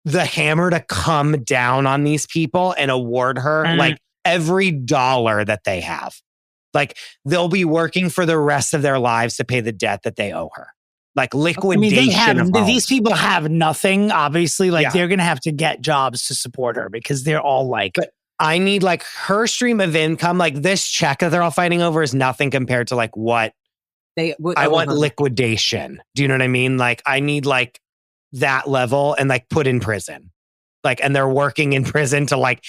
the hammer to come down on these people and award her like every dollar that they have. Like, they'll be working for the rest of their lives to pay the debt that they owe her. Like liquidation. These people have nothing, obviously. Like they're going to have to get jobs to support her because they're all like. But I need like her stream of income. Like this check that they're all fighting over is nothing compared to like what I want liquidation. Do you know what I mean? Like I need like that level and like put in prison. Like, and they're working in prison to like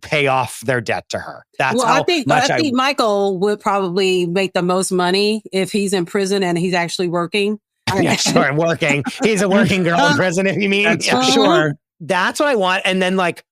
pay off their debt to her. That's how much I think Michael would probably make the most money if he's in prison and he's actually working. Yeah, sure. Working. He's a working girl in prison, if you mean. Yeah, sure. That's what I want. And then like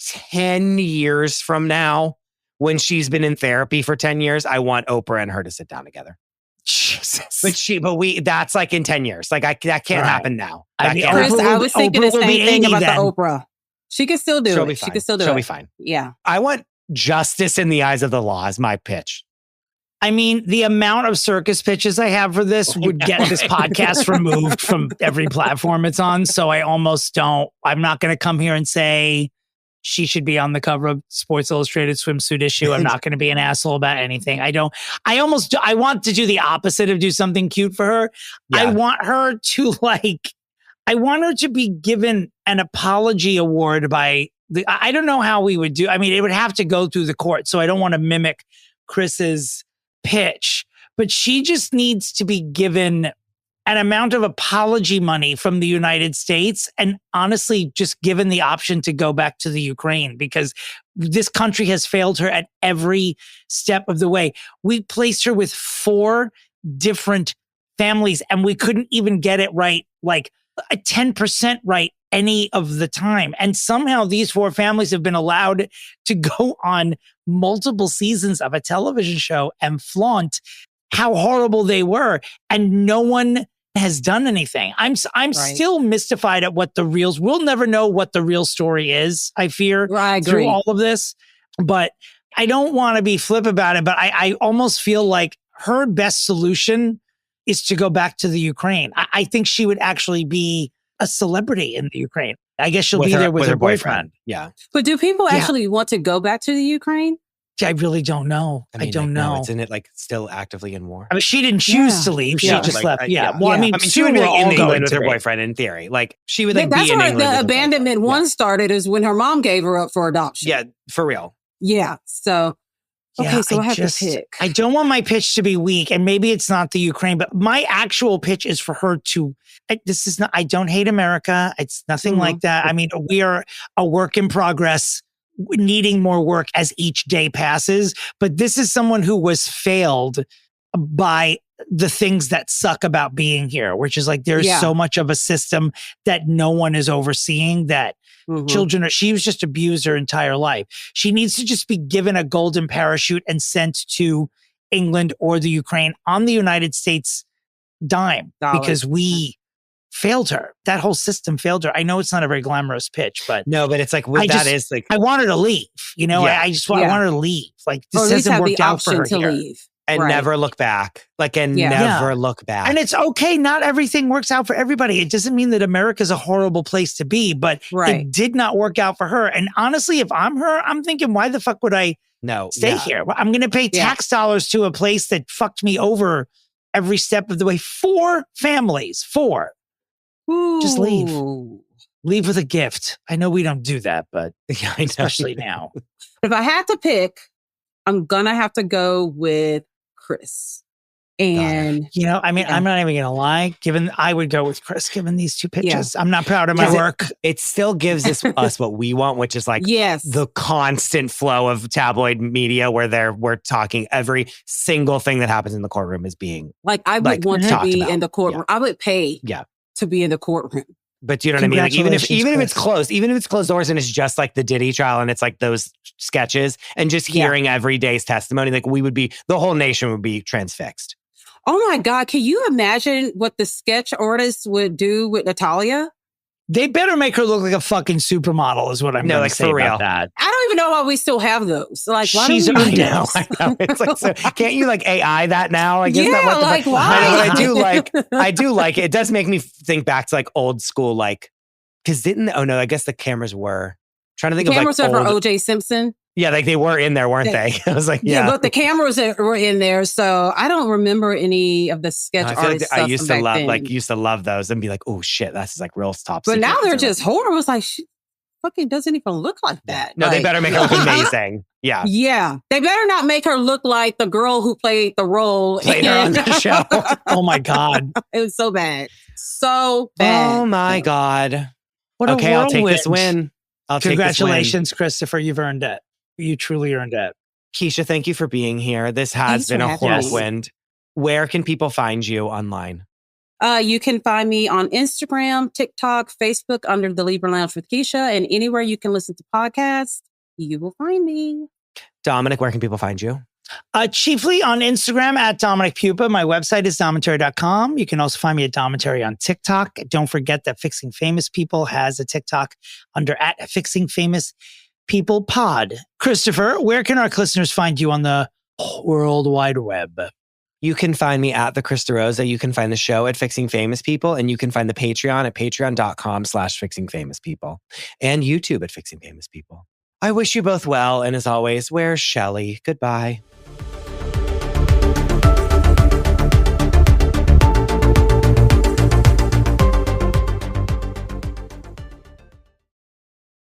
10 years from now, when she's been in therapy for 10 years, I want Oprah and her to sit down together. Jesus. That's like in 10 years. Like that can't happen now. Chris, I was thinking the same thing about the Oprah. She can still do it. She can still do it. She'll be fine. Yeah. I want justice in the eyes of the law is my pitch. I mean, the amount of circus pitches I have for this would get this podcast removed from every platform it's on. So I'm not going to come here and say she should be on the cover of Sports Illustrated swimsuit issue. I'm not going to be an asshole about anything. I want to do the opposite of do something cute for her. Yeah. I want her to be given an apology award I don't know how we would do. I mean, it would have to go through the court. So I don't want to mimic Chris's pitch, but she just needs to be given an amount of apology money from the United States and honestly just given the option to go back to the Ukraine, because This country has failed her at every step of the way. We placed her with 4 different families and we couldn't even get it right, like a 10% right any of the time. And somehow these 4 families have been allowed to go on multiple seasons of a television show and flaunt how horrible they were. And no one has done anything. I'm still mystified at what we'll never know what the real story is, I fear, through all of this. But I don't want to be flip about it, but I almost feel like her best solution is to go back to the Ukraine. I think she would actually be a celebrity in the Ukraine. I guess she'll be there with her boyfriend. Yeah. But do people actually want to go back to the Ukraine? I really don't know. I don't know. No, isn't it like still actively in war? I mean, she didn't choose to leave. She just left. Well, I mean, she would be like in England with her boyfriend in theory. Like she would like be in England. That's where the abandonment one started, is when her mom gave her up for adoption. Yeah, for real. Yeah. So, okay, so I have to pick. I don't want my pitch to be weak, and maybe it's not the Ukraine, but my actual pitch is for her to, I don't hate America. It's nothing like that. I mean, we are a work in progress, needing more work as each day passes. But this is someone who was failed by the things that suck about being here, which is like there's so much of a system that no one is overseeing, that she was just abused her entire life. She needs to just be given a golden parachute and sent to England or the Ukraine on the United States dime because we failed her. That whole system failed her. I know it's not a very glamorous pitch, but no, but it's like I want her to leave. You know, I want her to leave. Like this hasn't worked out for her here. Leave. And never look back. Never look back. And it's okay. Not everything works out for everybody. It doesn't mean that America's a horrible place to be, but it did not work out for her. And honestly, if I'm her, I'm thinking, why the fuck would I stay here? I'm going to pay tax dollars to a place that fucked me over every step of the way. 4 families. 4. Ooh. Just leave. Leave with a gift. I know we don't do that, but especially now. If I had to pick, I'm going to have to go with Chris. And I mean, I'm not even going to lie. I would go with Chris, given these 2 pitches. I'm not proud of my work. It still gives us what we want, which is like the constant flow of tabloid media where we're talking every single thing that happens in the courtroom is being like, I would want to be in the courtroom. I would pay to be in the courtroom. But you know what I mean? Like even if it's closed doors and it's just like the Diddy trial and it's like those sketches and just hearing every day's testimony, like the whole nation would be transfixed. Oh my God. Can you imagine what the sketch artists would do with Natalia? They better make her look like a fucking supermodel is what I'm going to say about that. I don't even know why we still have those. Like, why she's don't we do now. It's like, so, can't you like AI that now? I guess why? I do like it. It does make me think back to like old school, like, because I guess the cameras were trying to think of like cameras were for O.J. Simpson. Yeah, like they were in there, weren't they? I was like, but the cameras were in there, so I don't remember any of the sketch artists. I used to love those and be like, oh shit, that's like real top. But now they're just horror. Was like, she fucking doesn't even look like that. No, they better make her look amazing. Yeah, they better not make her look like the girl who played the role her on the show. Oh my God, it was so bad, so bad. Oh my God. Okay, I'll take this win. Congratulations, Christopher. You've earned it. You truly earned it. Keisha, thank you for being here. This has been a whirlwind. Where can people find you online? You can find me on Instagram, TikTok, Facebook under the Libra Lounge with Keisha, and anywhere you can listen to podcasts, you will find me. Dominic, where can people find you? Chiefly on Instagram at Dominic Pupa. My website is domitary.com. You can also find me at Domitary on TikTok. Don't forget that Fixing Famous People has a TikTok under at Fixing Famous People Pod. Christopher, where can our listeners find you on the World Wide Web? You can find me at the Chris DeRosa. You can find the show at Fixing Famous People, and you can find the Patreon at patreon.com/Fixing Famous People and YouTube at Fixing Famous People. I wish you both well, and as always, where's Shelley? Goodbye.